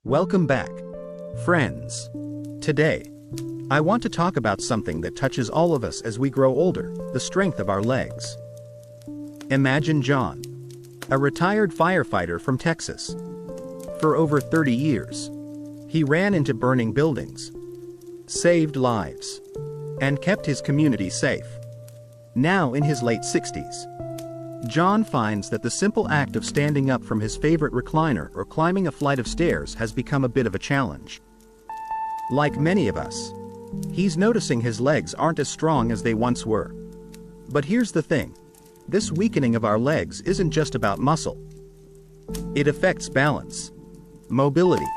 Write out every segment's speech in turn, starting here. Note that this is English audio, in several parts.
Welcome back, friends. Today, I want to talk about something that touches all of us as we grow older, the strength of our legs. Imagine John, a retired firefighter from Texas. For over 30 years, he ran into burning buildings, saved lives, and kept his community safe. Now in his late 60s, John finds that the simple act of standing up from his favorite recliner or climbing a flight of stairs has become a bit of a challenge. Like many of us, he's noticing his legs aren't as strong as they once were. But here's the thing, this weakening of our legs isn't just about muscle. It affects balance, mobility,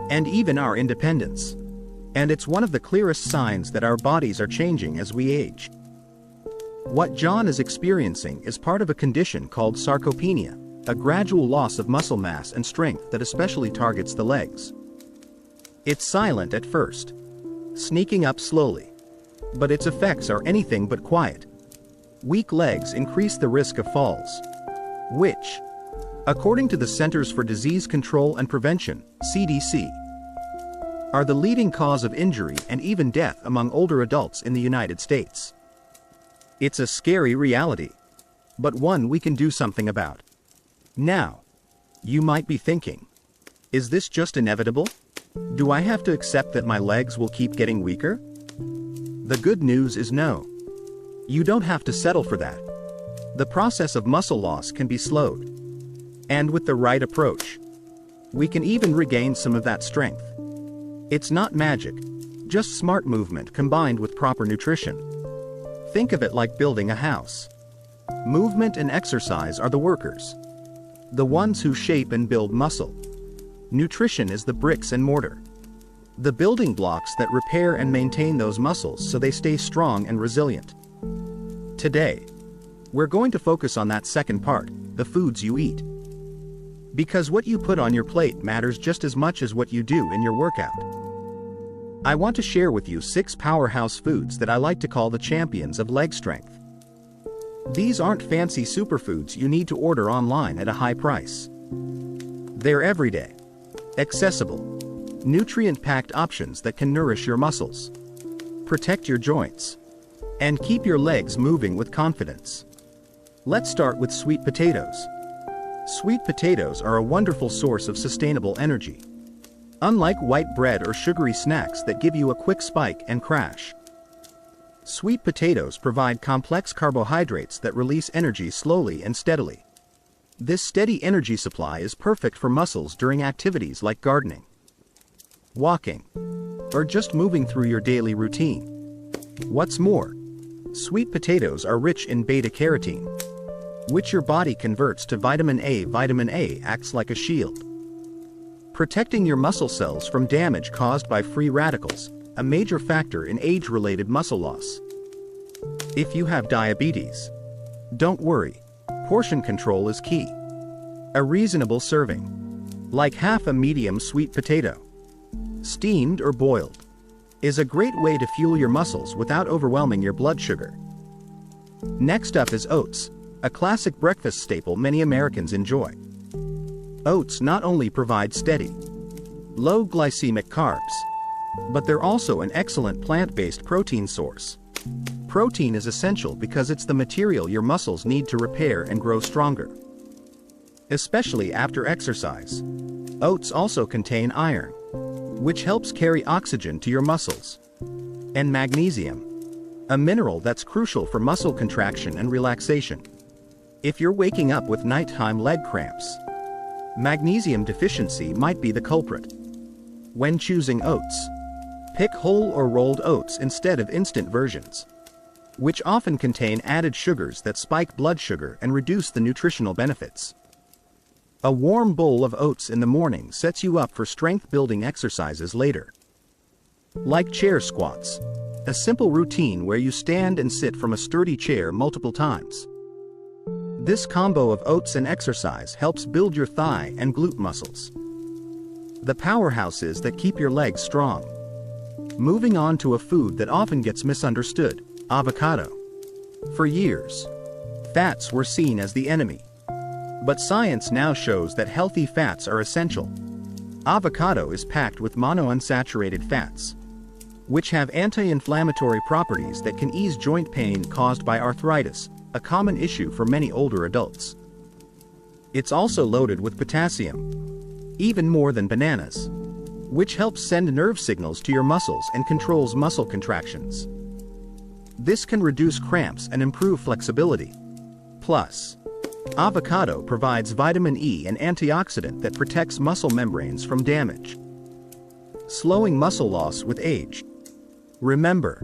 and even our independence. And it's one of the clearest signs that our bodies are changing as we age. What John is experiencing is part of a condition called sarcopenia, a gradual loss of muscle mass and strength that especially targets the legs. It's silent at first, sneaking up slowly, but its effects are anything but quiet. Weak legs increase the risk of falls, which, according to the Centers for Disease Control and Prevention, CDC, are the leading cause of injury and even death among older adults in the United States. It's a scary reality, but one we can do something about. Now, you might be thinking, is this just inevitable? Do I have to accept that my legs will keep getting weaker? The good news is no. You don't have to settle for that. The process of muscle loss can be slowed. And with the right approach, we can even regain some of that strength. It's not magic, just smart movement combined with proper nutrition. Think of it like building a house. Movement and exercise are the workers, the ones who shape and build muscle. Nutrition is the bricks and mortar, the building blocks that repair and maintain those muscles so they stay strong and resilient. Today, we're going to focus on that second part, the foods you eat. Because what you put on your plate matters just as much as what you do in your workout. I want to share with you 6 powerhouse foods that I like to call the champions of leg strength. These aren't fancy superfoods you need to order online at a high price. They're everyday, accessible, nutrient-packed options that can nourish your muscles, protect your joints, and keep your legs moving with confidence. Let's start with sweet potatoes. Sweet potatoes are a wonderful source of sustainable energy. Unlike white bread or sugary snacks that give you a quick spike and crash, sweet potatoes provide complex carbohydrates that release energy slowly and steadily. This steady energy supply is perfect for muscles during activities like gardening, walking, or just moving through your daily routine. What's more, sweet potatoes are rich in beta-carotene, which your body converts to vitamin A. Vitamin A acts like a shield, protecting your muscle cells from damage caused by free radicals, a major factor in age-related muscle loss. If you have diabetes, don't worry, portion control is key. A reasonable serving, like half a medium sweet potato, steamed or boiled, is a great way to fuel your muscles without overwhelming your blood sugar. Next up is oats, a classic breakfast staple many Americans enjoy. Oats not only provide steady, low glycemic carbs, but they're also an excellent plant-based protein source. Protein is essential because it's the material your muscles need to repair and grow stronger, especially after exercise. Oats also contain iron, which helps carry oxygen to your muscles, and magnesium, a mineral that's crucial for muscle contraction and relaxation. If you're waking up with nighttime leg cramps, magnesium deficiency might be the culprit. When choosing oats, pick whole or rolled oats instead of instant versions, which often contain added sugars that spike blood sugar and reduce the nutritional benefits. A warm bowl of oats in the morning sets you up for strength-building exercises later. Like chair squats, a simple routine where you stand and sit from a sturdy chair multiple times. This combo of oats and exercise helps build your thigh and glute muscles, the powerhouses that keep your legs strong. Moving on to a food that often gets misunderstood, avocado. For years, fats were seen as the enemy. But science now shows that healthy fats are essential. Avocado is packed with monounsaturated fats, which have anti-inflammatory properties that can ease joint pain caused by arthritis, a common issue for many older adults. It's also loaded with potassium, even more than bananas, which helps send nerve signals to your muscles and controls muscle contractions. This can reduce cramps and improve flexibility. Plus, avocado provides vitamin E, an antioxidant that protects muscle membranes from damage, slowing muscle loss with age. Remember,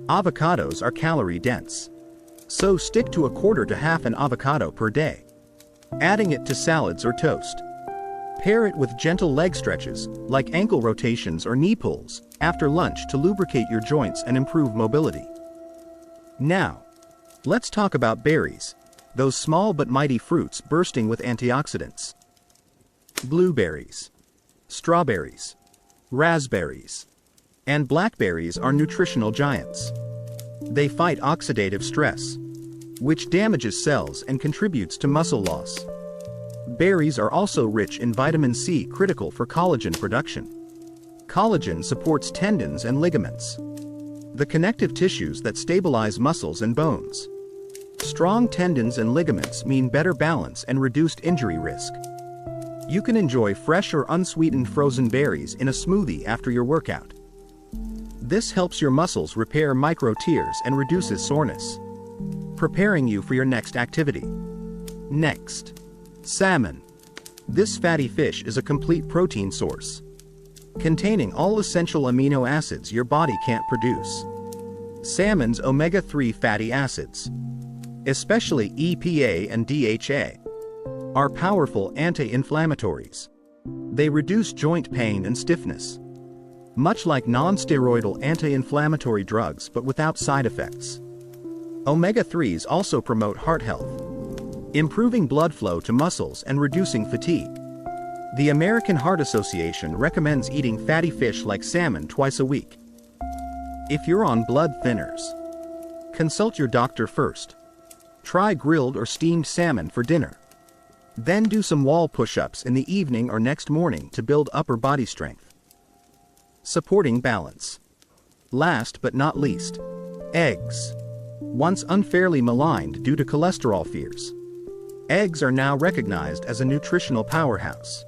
avocados are calorie-dense, so stick to 1/4 to half an avocado per day, adding it to salads or toast. Pair it with gentle leg stretches, like ankle rotations or knee pulls, after lunch to lubricate your joints and improve mobility. Now, let's talk about berries, those small but mighty fruits bursting with antioxidants. Blueberries, strawberries, raspberries, and blackberries are nutritional giants. They fight oxidative stress, which damages cells and contributes to muscle loss. Berries are also rich in vitamin C, critical for collagen production. Collagen supports tendons and ligaments, the connective tissues that stabilize muscles and bones. Strong tendons and ligaments mean better balance and reduced injury risk. You can enjoy fresh or unsweetened frozen berries in a smoothie after your workout. This helps your muscles repair micro tears and reduces soreness, preparing you for your next activity. Next, salmon. This fatty fish is a complete protein source, containing all essential amino acids your body can't produce. Salmon's omega-3 fatty acids, especially EPA and DHA, are powerful anti-inflammatories. They reduce joint pain and stiffness, much like non-steroidal anti-inflammatory drugs but without side effects. Omega-3s also promote heart health, improving blood flow to muscles and reducing fatigue. The American Heart Association recommends eating fatty fish like salmon twice a week. If you're on blood thinners, consult your doctor first. Try grilled or steamed salmon for dinner. Then do some wall push-ups in the evening or next morning to build upper body strength. Supporting balance. Last but not least, eggs. Once unfairly maligned due to cholesterol fears, eggs are now recognized as a nutritional powerhouse.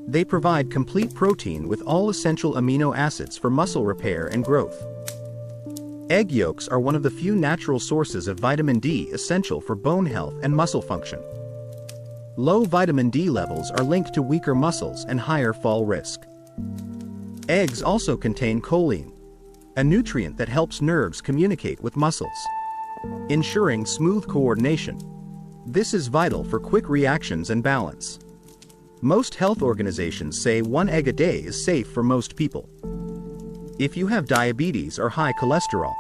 They provide complete protein with all essential amino acids for muscle repair and growth. Egg yolks are one of the few natural sources of vitamin D essential for bone health and muscle function. Low vitamin D levels are linked to weaker muscles and higher fall risk. Eggs also contain choline, a nutrient that helps nerves communicate with muscles, ensuring smooth coordination. This is vital for quick reactions and balance. Most health organizations say 1 egg a day is safe for most people. If you have diabetes or high cholesterol,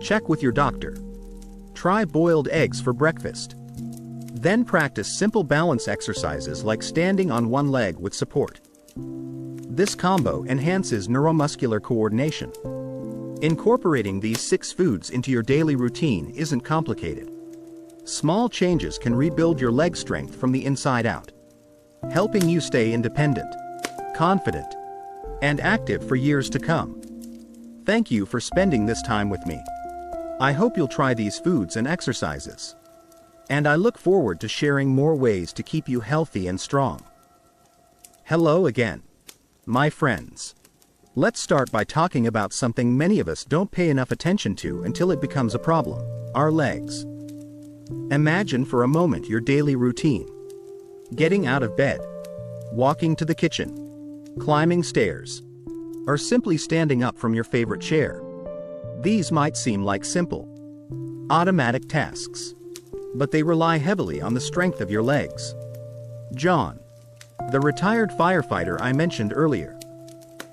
check with your doctor. Try boiled eggs for breakfast. Then practice simple balance exercises like standing on one leg with support. This combo enhances neuromuscular coordination. Incorporating these 6 foods into your daily routine isn't complicated. Small changes can rebuild your leg strength from the inside out, helping you stay independent, confident, and active for years to come. Thank you for spending this time with me. I hope you'll try these foods and exercises, and I look forward to sharing more ways to keep you healthy and strong. Hello again, my friends. Let's start by talking about something many of us don't pay enough attention to until it becomes a problem: our legs. Imagine for a moment your daily routine: getting out of bed, walking to the kitchen, climbing stairs, or simply standing up from your favorite chair. These might seem like simple, automatic tasks, but they rely heavily on the strength of your legs. John, the retired firefighter I mentioned earlier,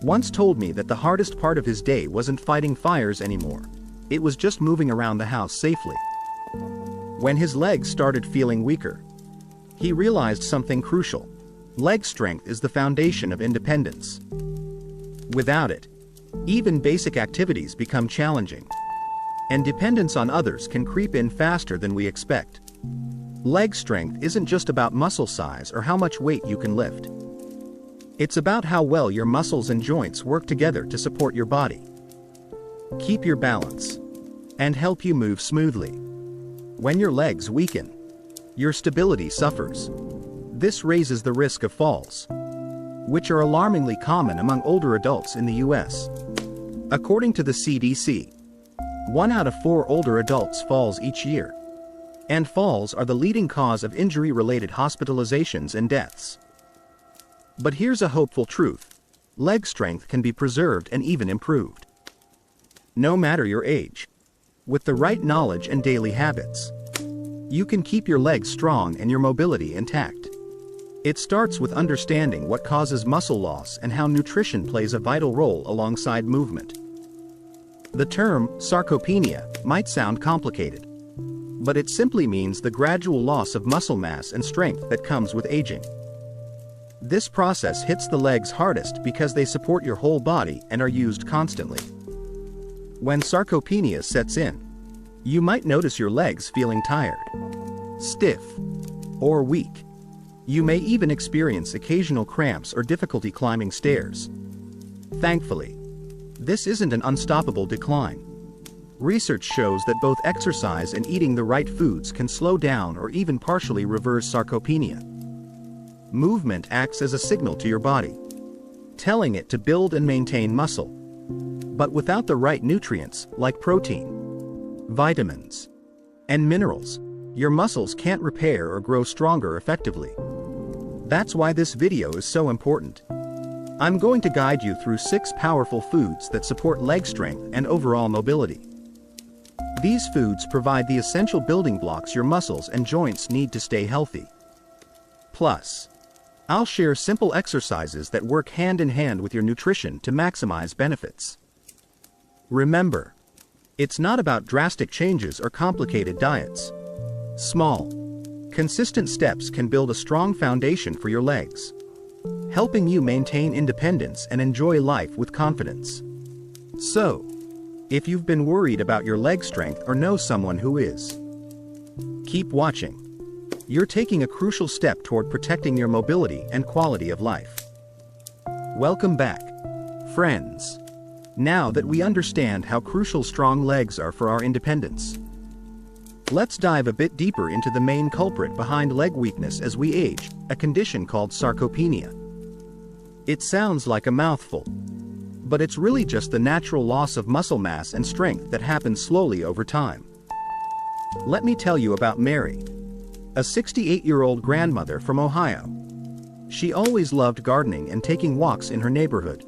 once told me that the hardest part of his day wasn't fighting fires anymore. It was just moving around the house safely. When his legs started feeling weaker, he realized something crucial: leg strength is the foundation of independence. Without it, even basic activities become challenging, and dependence on others can creep in faster than we expect. Leg strength isn't just about muscle size or how much weight you can lift. It's about how well your muscles and joints work together to support your body, keep your balance, and help you move smoothly. When your legs weaken, your stability suffers. This raises the risk of falls, which are alarmingly common among older adults in the US. According to the CDC, 1 out of 4 older adults falls each year, and falls are the leading cause of injury-related hospitalizations and deaths. But here's a hopeful truth: leg strength can be preserved and even improved. No matter your age, with the right knowledge and daily habits, you can keep your legs strong and your mobility intact. It starts with understanding what causes muscle loss and how nutrition plays a vital role alongside movement. The term sarcopenia might sound complicated, but it simply means the gradual loss of muscle mass and strength that comes with aging. This process hits the legs hardest because they support your whole body and are used constantly. When sarcopenia sets in, you might notice your legs feeling tired, stiff, or weak. You may even experience occasional cramps or difficulty climbing stairs. Thankfully, this isn't an unstoppable decline. Research shows that both exercise and eating the right foods can slow down or even partially reverse sarcopenia. Movement acts as a signal to your body, telling it to build and maintain muscle. But without the right nutrients, like protein, vitamins, and minerals, your muscles can't repair or grow stronger effectively. That's why this video is so important. I'm going to guide you through 6 powerful foods that support leg strength and overall mobility. These foods provide the essential building blocks your muscles and joints need to stay healthy. Plus, I'll share simple exercises that work hand in hand with your nutrition to maximize benefits. Remember, it's not about drastic changes or complicated diets. Small, consistent steps can build a strong foundation for your legs, helping you maintain independence and enjoy life with confidence. So, if you've been worried about your leg strength or know someone who is, keep watching. You're taking a crucial step toward protecting your mobility and quality of life. Welcome back, friends. Now that we understand how crucial strong legs are for our independence, let's dive a bit deeper into the main culprit behind leg weakness as we age, a condition called sarcopenia. It sounds like a mouthful, but it's really just the natural loss of muscle mass and strength that happens slowly over time. Let me tell you about Mary, a 68-year-old grandmother from Ohio. She always loved gardening and taking walks in her neighborhood.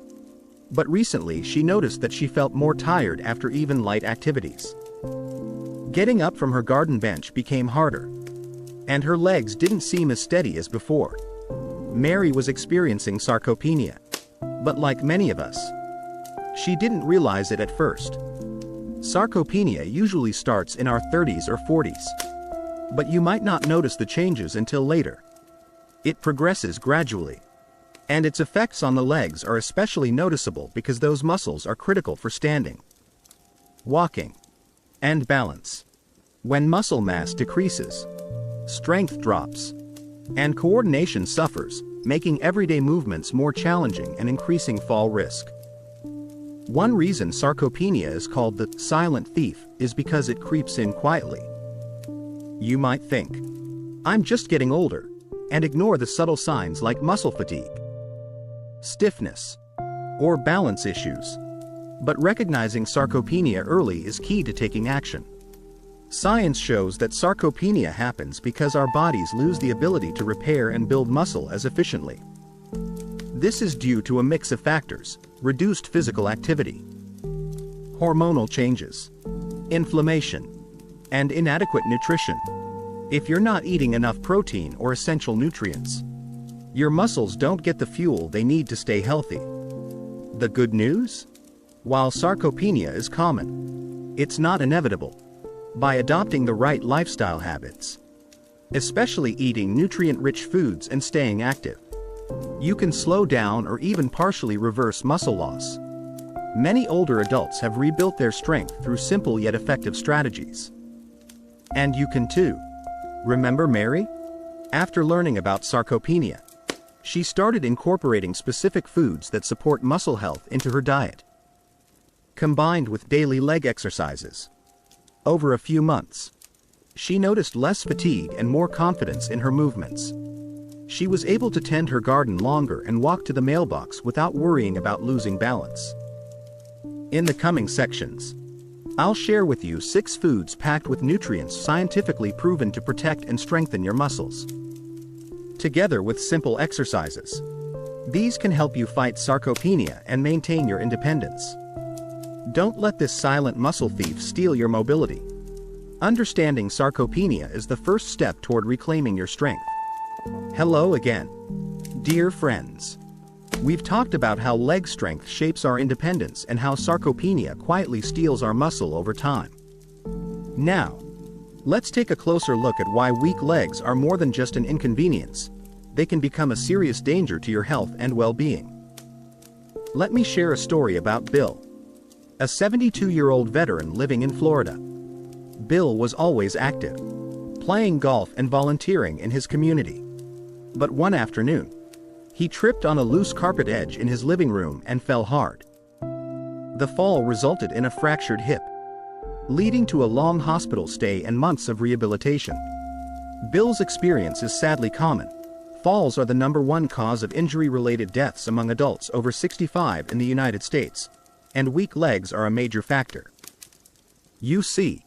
But recently she noticed that she felt more tired after even light activities. Getting up from her garden bench became harder, and her legs didn't seem as steady as before. Mary was experiencing sarcopenia, but like many of us, she didn't realize it at first. Sarcopenia usually starts in our 30s or 40s, but you might not notice the changes until later. It progresses gradually, and its effects on the legs are especially noticeable because those muscles are critical for standing, walking, and balance. When muscle mass decreases, strength drops, and coordination suffers, making everyday movements more challenging and increasing fall risk. One reason sarcopenia is called the silent thief is because it creeps in quietly. You might think, I'm just getting older, and ignore the subtle signs like muscle fatigue, stiffness, or balance issues. But recognizing sarcopenia early is key to taking action. Science shows that sarcopenia happens because our bodies lose the ability to repair and build muscle as efficiently. This is due to a mix of factors: reduced physical activity, hormonal changes, inflammation, and inadequate nutrition. If you're not eating enough protein or essential nutrients, your muscles don't get the fuel they need to stay healthy. The good news? While sarcopenia is common, it's not inevitable. By adopting the right lifestyle habits, especially eating nutrient-rich foods and staying active, you can slow down or even partially reverse muscle loss. Many older adults have rebuilt their strength through simple yet effective strategies. And you can too. Remember Mary? After learning about sarcopenia, She started incorporating specific foods that support muscle health into her diet, combined with daily leg exercises. Over a few months, she noticed less fatigue and more confidence in her movements. She was able to tend her garden longer and walk to the mailbox without worrying about losing balance. In the coming sections, I'll share with you 6 foods packed with nutrients scientifically proven to protect and strengthen your muscles, together with simple exercises. These can help you fight sarcopenia and maintain your independence. Don't let this silent muscle thief steal your mobility. Understanding sarcopenia is the first step toward reclaiming your strength. Hello again, dear friends. We've talked about how leg strength shapes our independence and how sarcopenia quietly steals our muscle over time. Now, let's take a closer look at why weak legs are more than just an inconvenience. They can become a serious danger to your health and well-being. Let me share a story about Bill, a 72-year-old veteran living in Florida. Bill was always active, playing golf and volunteering in his community. But one afternoon, he tripped on a loose carpet edge in his living room and fell hard. The fall resulted in a fractured hip, leading to a long hospital stay and months of rehabilitation. Bill's experience is sadly common. Falls are the #1 cause of injury-related deaths among adults over 65 in the United States, and weak legs are a major factor. You see,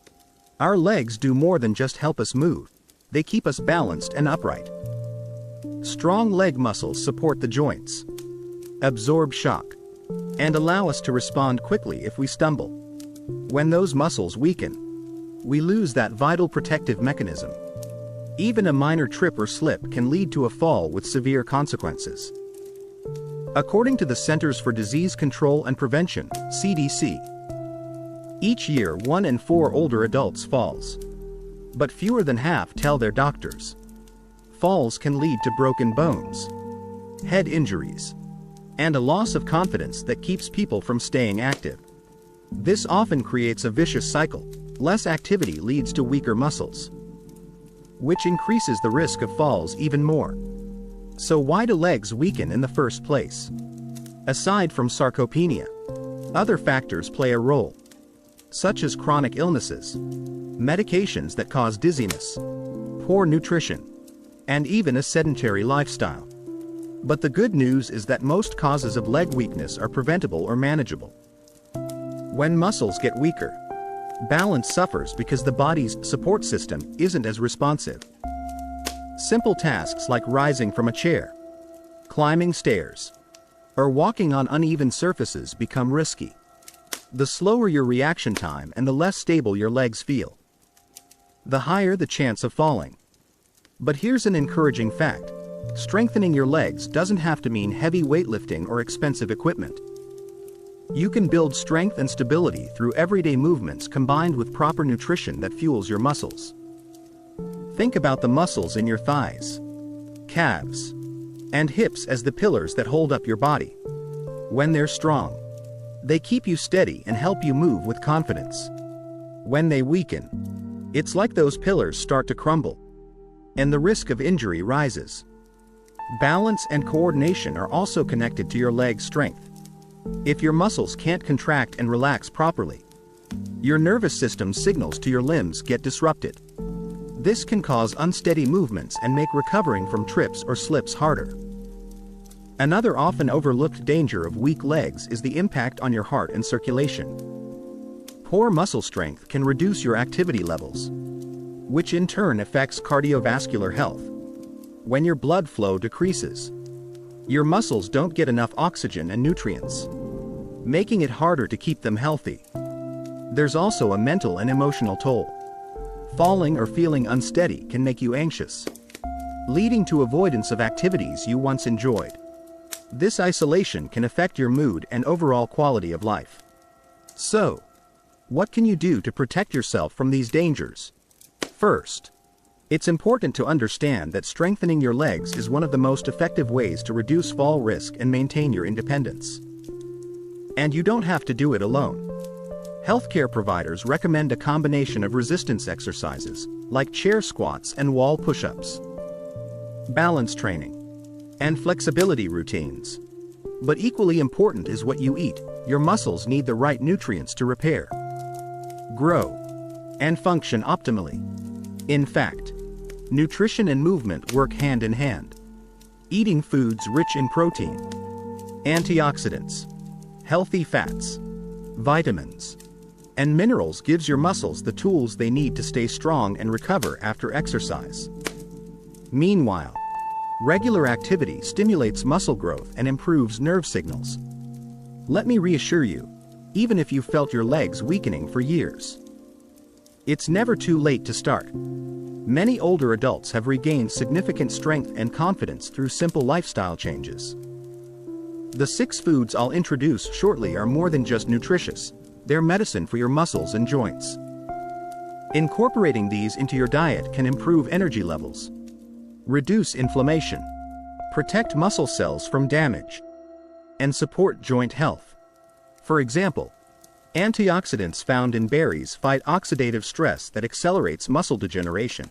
our legs do more than just help us move. They keep us balanced and upright. Strong leg muscles support the joints, absorb shock, and allow us to respond quickly if we stumble. When those muscles weaken, we lose that vital protective mechanism. Even a minor trip or slip can lead to a fall with severe consequences. According to the Centers for Disease Control and Prevention, CDC, each year 1 in 4 older adults falls, but fewer than half tell their doctors. Falls can lead to broken bones, head injuries, and a loss of confidence that keeps people from staying active. This often creates a vicious cycle. Less activity leads to weaker muscles, which increases the risk of falls even more. So why do legs weaken in the first place? Aside from sarcopenia, other factors play a role, such as chronic illnesses, medications that cause dizziness, poor nutrition, and even a sedentary lifestyle. But the good news is that most causes of leg weakness are preventable or manageable. When muscles get weaker, balance suffers because the body's support system isn't as responsive. Simple tasks like rising from a chair, climbing stairs, or walking on uneven surfaces become risky. The slower your reaction time and the less stable your legs feel, the higher the chance of falling. But here's an encouraging fact. Strengthening your legs doesn't have to mean heavy weightlifting or expensive equipment. You can build strength and stability through everyday movements combined with proper nutrition that fuels your muscles. Think about the muscles in your thighs, calves, and hips as the pillars that hold up your body. When they're strong, they keep you steady and help you move with confidence. When they weaken, it's like those pillars start to crumble, and the risk of injury rises. Balance and coordination are also connected to your leg strength. If your muscles can't contract and relax properly, your nervous system signals to your limbs get disrupted. This can cause unsteady movements and make recovering from trips or slips harder. Another often overlooked danger of weak legs is the impact on your heart and circulation. Poor muscle strength can reduce your activity levels, which in turn affects cardiovascular health. When your blood flow decreases, your muscles don't get enough oxygen and nutrients, making it harder to keep them healthy. There's also a mental and emotional toll. Falling or feeling unsteady can make you anxious, leading to avoidance of activities you once enjoyed. This isolation can affect your mood and overall quality of life. So, what can you do to protect yourself from these dangers? First, it's important to understand that strengthening your legs is one of the most effective ways to reduce fall risk and maintain your independence. And you don't have to do it alone. Healthcare providers recommend a combination of resistance exercises, like chair squats and wall push-ups. Balance training. and flexibility routines. But equally important is what you eat. Your muscles need the right nutrients to repair, grow, and function optimally. In fact, nutrition and movement work hand in hand. Eating foods rich in protein, antioxidants, healthy fats, vitamins, and minerals gives your muscles the tools they need to stay strong and recover after exercise. Meanwhile, regular activity stimulates muscle growth and improves nerve signals. Let me reassure you, even if you felt your legs weakening for years, it's never too late to start. Many older adults have regained significant strength and confidence through simple lifestyle changes. The 6 foods I'll introduce shortly are more than just nutritious, they're medicine for your muscles and joints. Incorporating these into your diet can improve energy levels, reduce inflammation, protect muscle cells from damage, and support joint health. For example, antioxidants found in berries fight oxidative stress that accelerates muscle degeneration.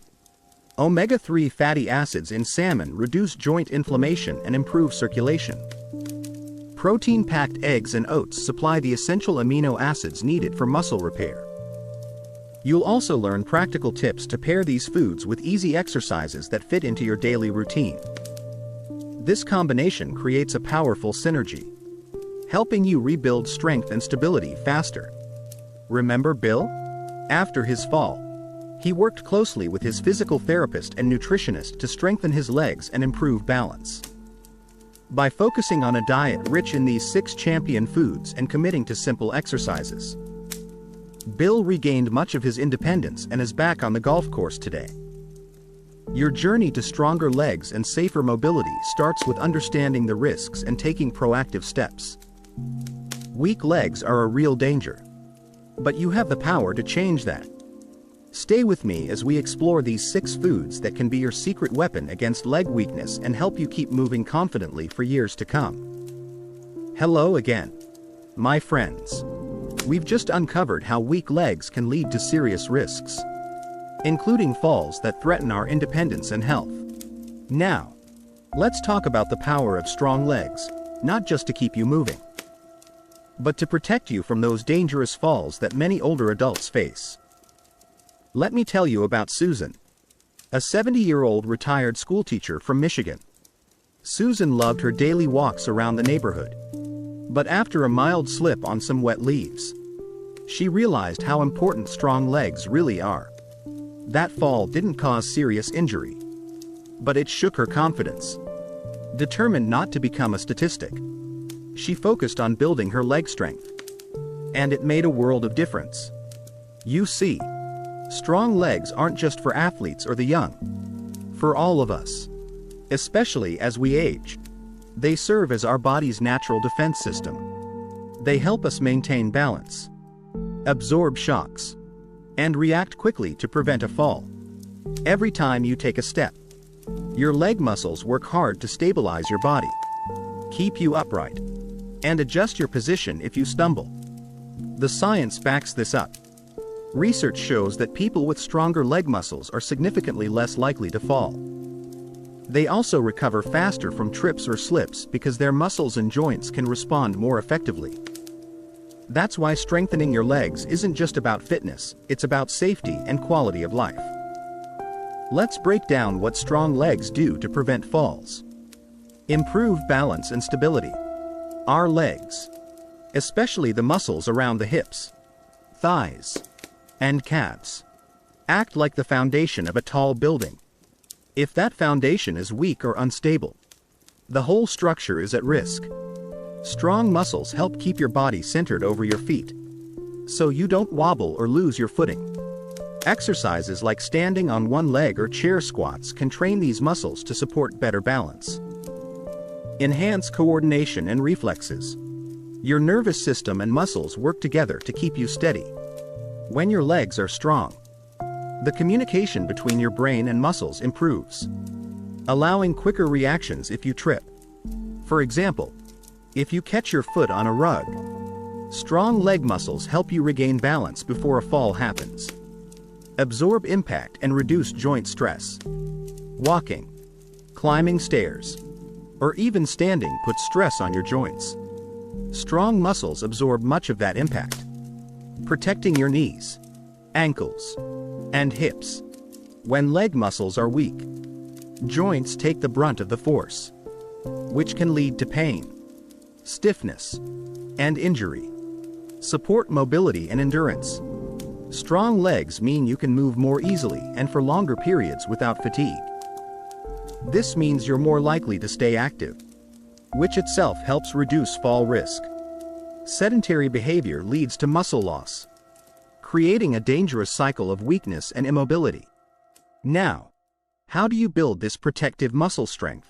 Omega-3 fatty acids in salmon reduce joint inflammation and improve circulation. Protein-packed eggs and oats supply the essential amino acids needed for muscle repair. You'll also learn practical tips to pair these foods with easy exercises that fit into your daily routine. This combination creates a powerful synergy, helping you rebuild strength and stability faster. Remember Bill? After his fall, he worked closely with his physical therapist and nutritionist to strengthen his legs and improve balance. By focusing on a diet rich in these 6 champion foods and committing to simple exercises, Bill regained much of his independence and is back on the golf course today. Your journey to stronger legs and safer mobility starts with understanding the risks and taking proactive steps. Weak legs are a real danger, but you have the power to change that. Stay with me as we explore these 6 foods that can be your secret weapon against leg weakness and help you keep moving confidently for years to come. Hello again, my friends. We've just uncovered how weak legs can lead to serious risks, including falls that threaten our independence and health. Now, let's talk about the power of strong legs, not just to keep you moving, but to protect you from those dangerous falls that many older adults face. Let me tell you about Susan, a 70-year-old retired schoolteacher from Michigan. Susan loved her daily walks around the neighborhood, but after a mild slip on some wet leaves, she realized how important strong legs really are. That fall didn't cause serious injury, but it shook her confidence. Determined not to become a statistic, she focused on building her leg strength, and it made a world of difference. You see, strong legs aren't just for athletes or the young. For all of us, especially as we age, they serve as our body's natural defense system. They help us maintain balance, absorb shocks, and react quickly to prevent a fall. Every time you take a step, your leg muscles work hard to stabilize your body, keep you upright, and adjust your position if you stumble. The science backs this up. Research shows that people with stronger leg muscles are significantly less likely to fall. They also recover faster from trips or slips because their muscles and joints can respond more effectively. That's why strengthening your legs isn't just about fitness, it's about safety and quality of life. Let's break down what strong legs do to prevent falls. Improve balance and stability. Our legs, especially the muscles around the hips, thighs, and calves, act like the foundation of a tall building. If that foundation is weak or unstable, the whole structure is at risk. Strong muscles help keep your body centered over your feet, so you don't wobble or lose your footing. Exercises like standing on one leg or chair squats can train these muscles to support better balance. Enhance coordination and reflexes. Your nervous system and muscles work together to keep you steady. When your legs are strong, the communication between your brain and muscles improves, allowing quicker reactions if you trip. For example, if you catch your foot on a rug, strong leg muscles help you regain balance before a fall happens. Absorb impact and reduce joint stress. Walking, climbing stairs, or even standing puts stress on your joints. Strong muscles absorb much of that impact, protecting your knees, ankles, and hips. When leg muscles are weak, joints take the brunt of the force, which can lead to pain, stiffness, and injury. Support mobility and endurance. Strong legs mean you can move more easily and for longer periods without fatigue. This means you're more likely to stay active, which itself helps reduce fall risk. Sedentary behavior leads to muscle loss, creating a dangerous cycle of weakness and immobility. Now, how do you build this protective muscle strength?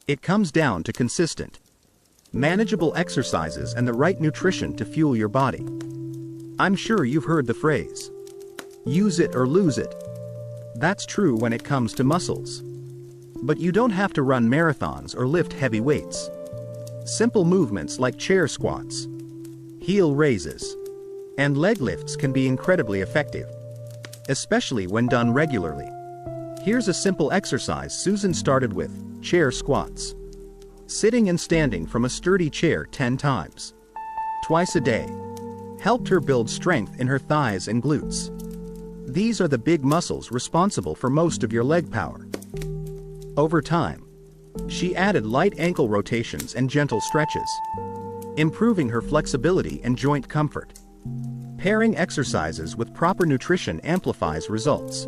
It comes down to consistent, manageable exercises and the right nutrition to fuel your body. I'm sure you've heard the phrase, use it or lose it. That's true when it comes to muscles. But you don't have to run marathons or lift heavy weights. Simple movements like chair squats, heel raises, and leg lifts can be incredibly effective, especially when done regularly. Here's a simple exercise Susan started with: chair squats. Sitting and standing from a sturdy chair 10 times, twice a day, helped her build strength in her thighs and glutes. These are the big muscles responsible for most of your leg power. Over time, she added light ankle rotations and gentle stretches, improving her flexibility and joint comfort. Pairing exercises with proper nutrition amplifies results.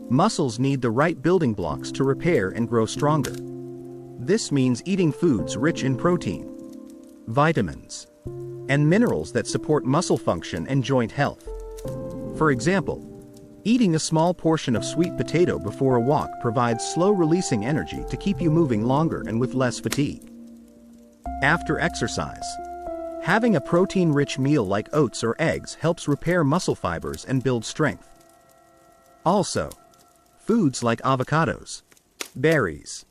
Muscles need the right building blocks to repair and grow stronger. This means eating foods rich in protein, vitamins, and minerals that support muscle function and joint health. For example, eating a small portion of sweet potato before a walk provides slow-releasing energy to keep you moving longer and with less fatigue. After exercise, having a protein-rich meal like oats or eggs helps repair muscle fibers and build strength. Also, foods like avocados, berries,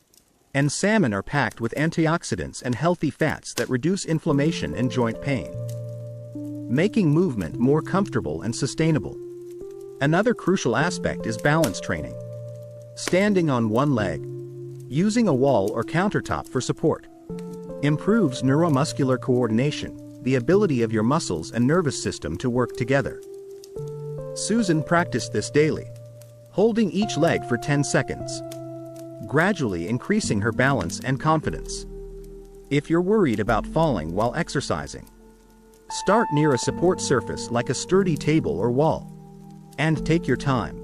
and salmon are packed with antioxidants and healthy fats that reduce inflammation and joint pain, making movement more comfortable and sustainable. Another crucial aspect is balance training. Standing on one leg, using a wall or countertop for support, improves neuromuscular coordination, the ability of your muscles and nervous system to work together. Susan practiced this daily, holding each leg for 10 seconds, gradually increasing her balance and confidence. If you're worried about falling while exercising, start near a support surface like a sturdy table or wall, and take your time.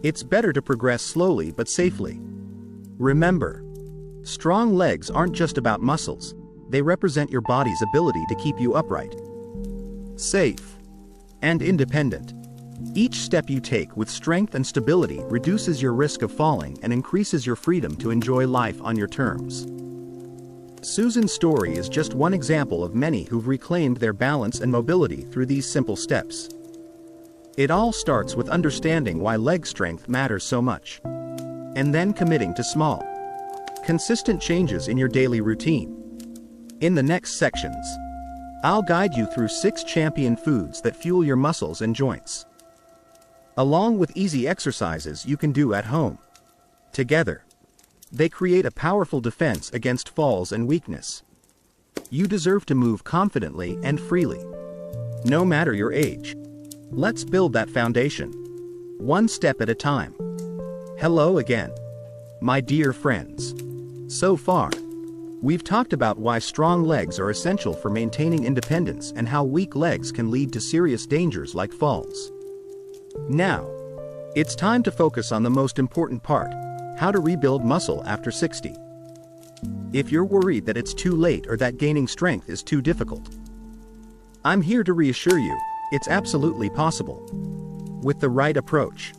It's better to progress slowly but safely. Remember, strong legs aren't just about muscles, they represent your body's ability to keep you upright, safe, and independent. Each step you take with strength and stability reduces your risk of falling and increases your freedom to enjoy life on your terms. Susan's story is just one example of many who've reclaimed their balance and mobility through these simple steps. It all starts with understanding why leg strength matters so much, and then committing to small, consistent changes in your daily routine. In the next sections, I'll guide you through 6 champion foods that fuel your muscles and joints, along with easy exercises you can do at home. Together, they create a powerful defense against falls and weakness. You deserve to move confidently and freely, no matter your age. Let's build that foundation, one step at a time. Hello again, my dear friends. So far, we've talked about why strong legs are essential for maintaining independence and how weak legs can lead to serious dangers like falls. Now, it's time to focus on the most important part: how to rebuild muscle after 60. If you're worried that it's too late or that gaining strength is too difficult, I'm here to reassure you, it's absolutely possible. With the right approach,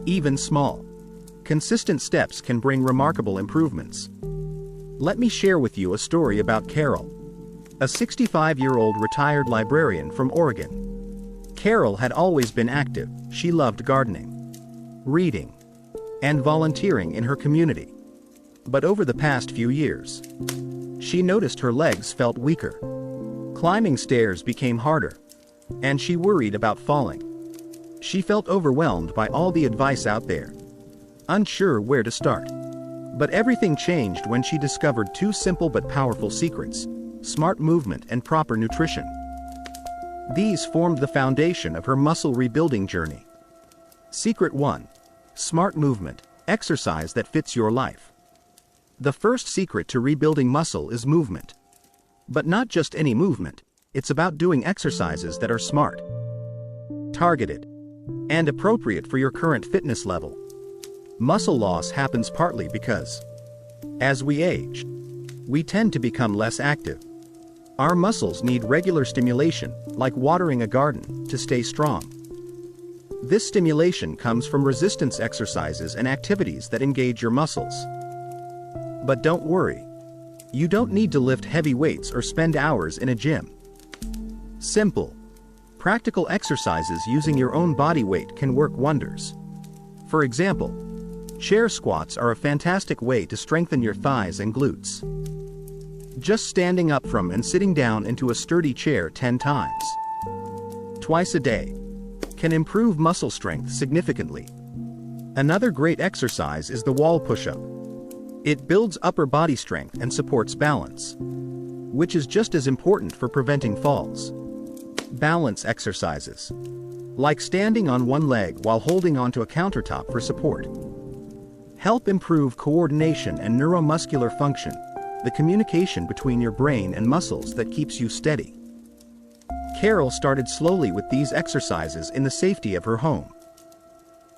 even small, consistent steps can bring remarkable improvements. Let me share with you a story about Carol, a 65-year-old retired librarian from Oregon. Carol had always been active. She loved gardening, reading, and volunteering in her community. But over the past few years, she noticed her legs felt weaker. Climbing stairs became harder, and she worried about falling. She felt overwhelmed by all the advice out there, unsure where to start. But everything changed when she discovered two simple but powerful secrets: smart movement and proper nutrition. These formed the foundation of her muscle rebuilding journey. Secret 1. Smart movement, exercise that fits your life. The first secret to rebuilding muscle is movement. But not just any movement, it's about doing exercises that are smart, targeted, and appropriate for your current fitness level. Muscle loss happens partly because, as we age, we tend to become less active. Our muscles need regular stimulation, like watering a garden, to stay strong. This stimulation comes from resistance exercises and activities that engage your muscles. But don't worry. You don't need to lift heavy weights or spend hours in a gym. Simple, practical exercises using your own body weight can work wonders. For example, chair squats are a fantastic way to strengthen your thighs and glutes. Just standing up from and sitting down into a sturdy chair 10 times, twice a day, can improve muscle strength significantly. Another great exercise is the wall push-up. It builds upper body strength and supports balance, which is just as important for preventing falls. Balance exercises, like standing on one leg while holding onto a countertop for support, help improve coordination and neuromuscular function, the communication between your brain and muscles that keeps you steady. Carol started slowly with these exercises in the safety of her home.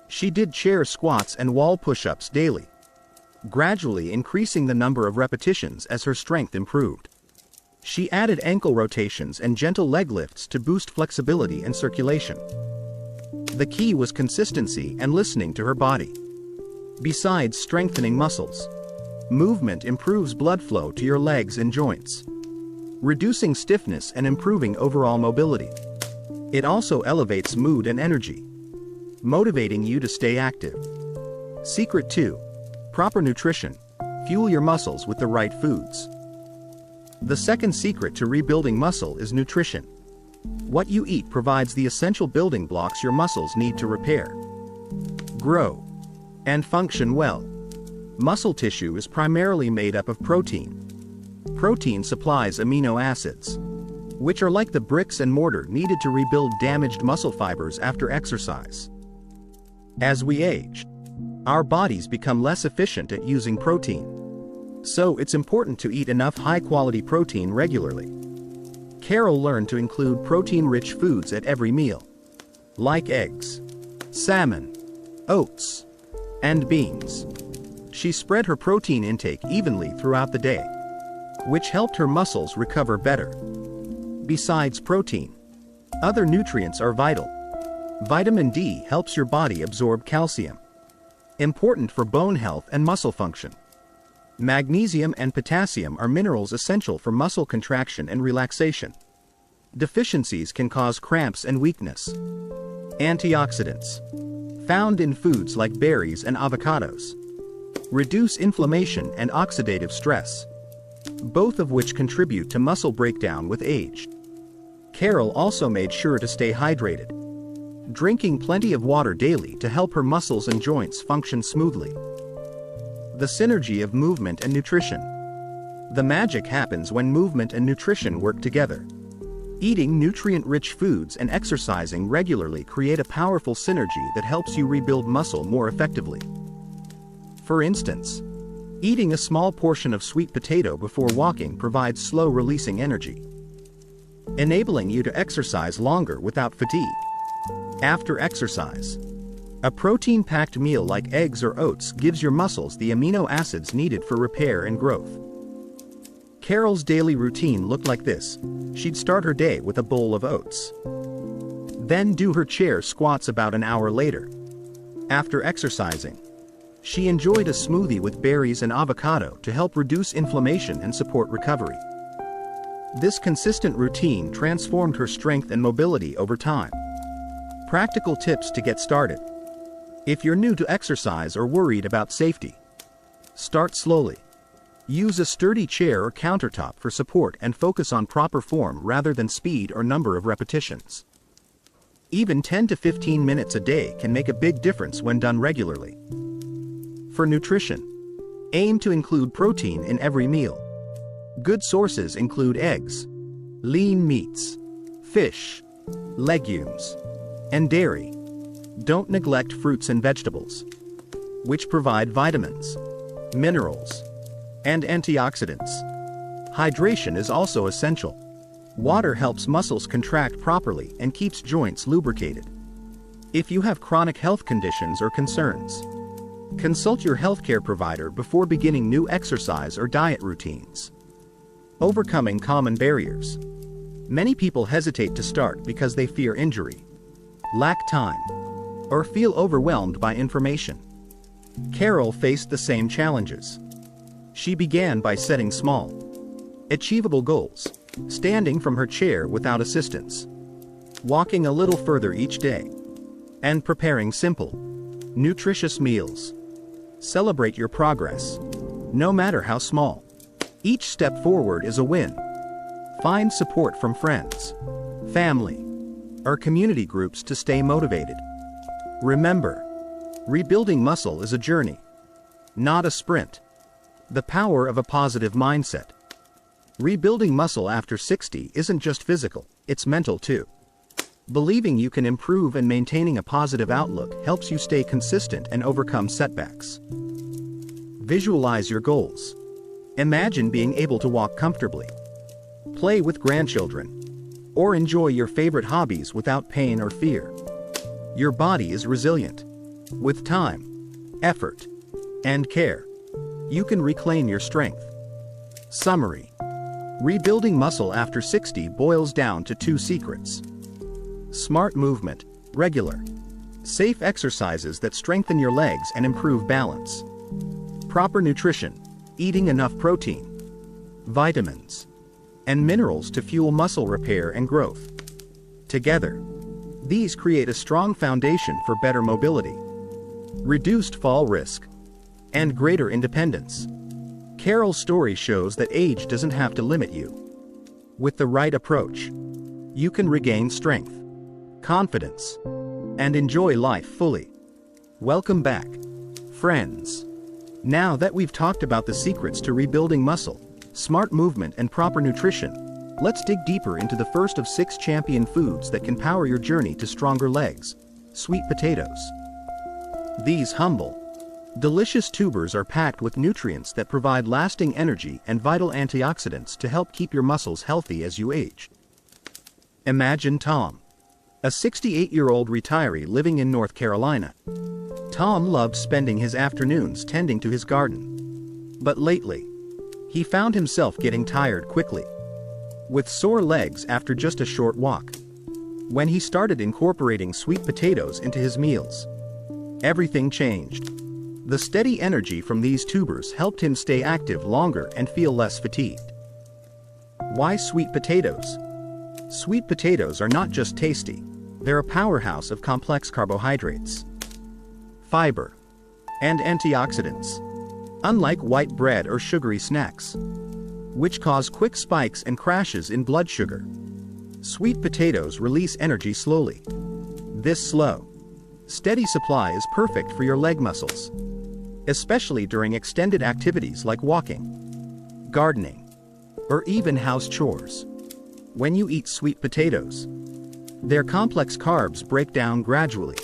She did chair squats and wall push-ups daily, gradually increasing the number of repetitions as her strength improved. She added ankle rotations and gentle leg lifts to boost flexibility and circulation. The key was consistency and listening to her body. Besides strengthening muscles, movement improves blood flow to your legs and joints, reducing stiffness and improving overall mobility. It also elevates mood and energy, motivating you to stay active. Secret 2. Proper nutrition. Fuel your muscles with the right foods. The second secret to rebuilding muscle is nutrition. What you eat provides the essential building blocks your muscles need to repair, grow, and function well. Muscle tissue is primarily made up of protein. Protein supplies amino acids, which are like the bricks and mortar needed to rebuild damaged muscle fibers after exercise. As we age, our bodies become less efficient at using protein. So it's important to eat enough high-quality protein regularly. Carol learned to include protein-rich foods at every meal, like eggs, salmon, oats, and beans. She spread her protein intake evenly throughout the day, which helped her muscles recover better. Besides protein, other nutrients are vital. Vitamin D helps your body absorb calcium, important for bone health and muscle function. Magnesium and potassium are minerals essential for muscle contraction and relaxation. Deficiencies can cause cramps and weakness. Antioxidants, found in foods like berries and avocados, reduce inflammation and oxidative stress, both of which contribute to muscle breakdown with age. Carol also made sure to stay hydrated, drinking plenty of water daily to help her muscles and joints function smoothly. The synergy of movement and nutrition. The magic happens when movement and nutrition work together. Eating nutrient-rich foods and exercising regularly create a powerful synergy that helps you rebuild muscle more effectively. For instance, eating a small portion of sweet potato before walking provides slow-releasing energy, enabling you to exercise longer without fatigue. After exercise, a protein-packed meal like eggs or oats gives your muscles the amino acids needed for repair and growth. Carol's daily routine looked like this. She'd start her day with a bowl of oats, then do her chair squats about an hour later. After exercising, she enjoyed a smoothie with berries and avocado to help reduce inflammation and support recovery. This consistent routine transformed her strength and mobility over time. Practical tips to get started. If you're new to exercise or worried about safety, start slowly. Use a sturdy chair or countertop for support and focus on proper form rather than speed or number of repetitions. Even 10 to 15 minutes a day can make a big difference when done regularly. For nutrition, Aim to include protein in every meal. Good sources include eggs, lean meats, fish, legumes, and dairy. Don't neglect fruits and vegetables, which provide vitamins, minerals, and antioxidants. Hydration is also essential. Water helps muscles contract properly and keeps joints lubricated. If you have chronic health conditions or concerns, consult your healthcare provider before beginning new exercise or diet routines. Overcoming common barriers. Many people hesitate to start because they fear injury, lack time, or feel overwhelmed by information. Carol faced the same challenges. She began by setting small, achievable goals, standing from her chair without assistance, walking a little further each day, and preparing simple, nutritious meals. Celebrate your progress, no matter how small. Each step forward is a win. Find support from friends, family, or community groups to stay motivated. Remember, rebuilding muscle is a journey, not a sprint. The power of a positive mindset. Rebuilding muscle after 60 isn't just physical, it's mental too. Believing you can improve and maintaining a positive outlook helps you stay consistent and overcome setbacks. Visualize your goals. Imagine being able to walk comfortably, play with grandchildren, or enjoy your favorite hobbies without pain or fear. Your body is resilient. With time, effort, and care, you can reclaim your strength. Summary. Rebuilding muscle after 60 boils down to 2 secrets. Smart movement, regular, safe exercises that strengthen your legs and improve balance. Proper nutrition, eating enough protein, vitamins, and minerals to fuel muscle repair and growth. Together, these create a strong foundation for better mobility, reduced fall risk, and greater independence. Carol's story shows that age doesn't have to limit you. With the right approach, you can regain strength, confidence, and enjoy life fully. Welcome back, friends. Now that we've talked about the secrets to rebuilding muscle, smart movement, and proper nutrition, let's dig deeper into the first of 6 champion foods that can power your journey to stronger legs: sweet potatoes. These humble, delicious tubers are packed with nutrients that provide lasting energy and vital antioxidants to help keep your muscles healthy as you age. Imagine Tom, a 68-year-old retiree living in North Carolina. Tom loved spending his afternoons tending to his garden. But lately, he found himself getting tired quickly, with sore legs after just a short walk. When he started incorporating sweet potatoes into his meals, everything changed. The steady energy from these tubers helped him stay active longer and feel less fatigued. Why sweet potatoes? Sweet potatoes are not just tasty, they're a powerhouse of complex carbohydrates, fiber, and antioxidants, unlike white bread or sugary snacks, which cause quick spikes and crashes in blood sugar. Sweet potatoes release energy slowly. This slow, steady supply is perfect for your leg muscles, especially during extended activities like walking, gardening, or even house chores. When you eat sweet potatoes, their complex carbs break down gradually,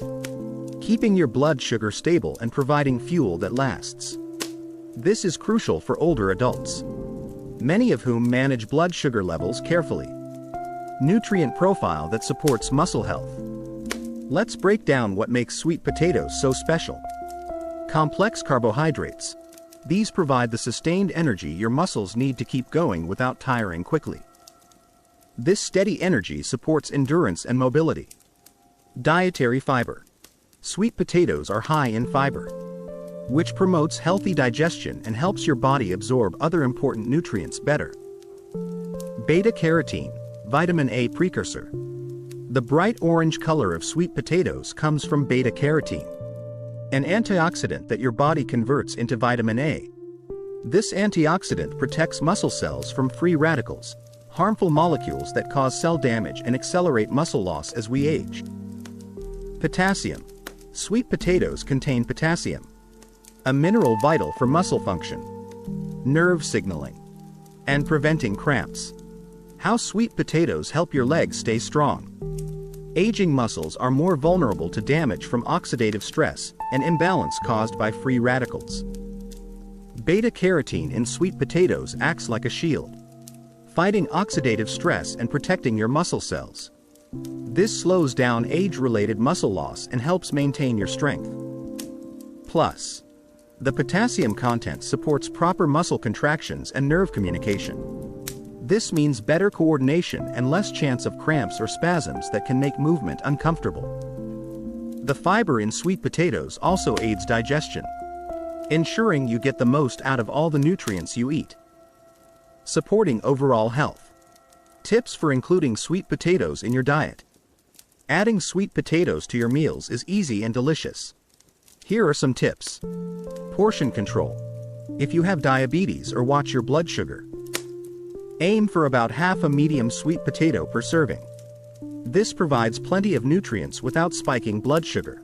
keeping your blood sugar stable and providing fuel that lasts. This is crucial for older adults, many of whom manage blood sugar levels carefully. Nutrient profile that supports muscle health. Let's break down what makes sweet potatoes so special. Complex carbohydrates. These provide the sustained energy your muscles need to keep going without tiring quickly. This steady energy supports endurance and mobility. Dietary fiber. Sweet potatoes are high in fiber, which promotes healthy digestion and helps your body absorb other important nutrients better. Beta-carotene, vitamin A precursor. The bright orange color of sweet potatoes comes from beta-carotene, an antioxidant that your body converts into vitamin A. This antioxidant protects muscle cells from free radicals, harmful molecules that cause cell damage and accelerate muscle loss as we age. Potassium. Sweet potatoes contain potassium, a mineral vital for muscle function, nerve signaling, and preventing cramps. How sweet potatoes help your legs stay strong. Aging muscles are more vulnerable to damage from oxidative stress and imbalance caused by free radicals. Beta-carotene in sweet potatoes acts like a shield, fighting oxidative stress and protecting your muscle cells. This slows down age-related muscle loss and helps maintain your strength. Plus, the potassium content supports proper muscle contractions and nerve communication. This means better coordination and less chance of cramps or spasms that can make movement uncomfortable. The fiber in sweet potatoes also aids digestion, ensuring you get the most out of all the nutrients you eat. Supporting overall health. Tips for including sweet potatoes in your diet. Adding sweet potatoes to your meals is easy and delicious. Here are some tips. Portion control. If you have diabetes or watch your blood sugar, aim for about half a medium sweet potato per serving. This provides plenty of nutrients without spiking blood sugar.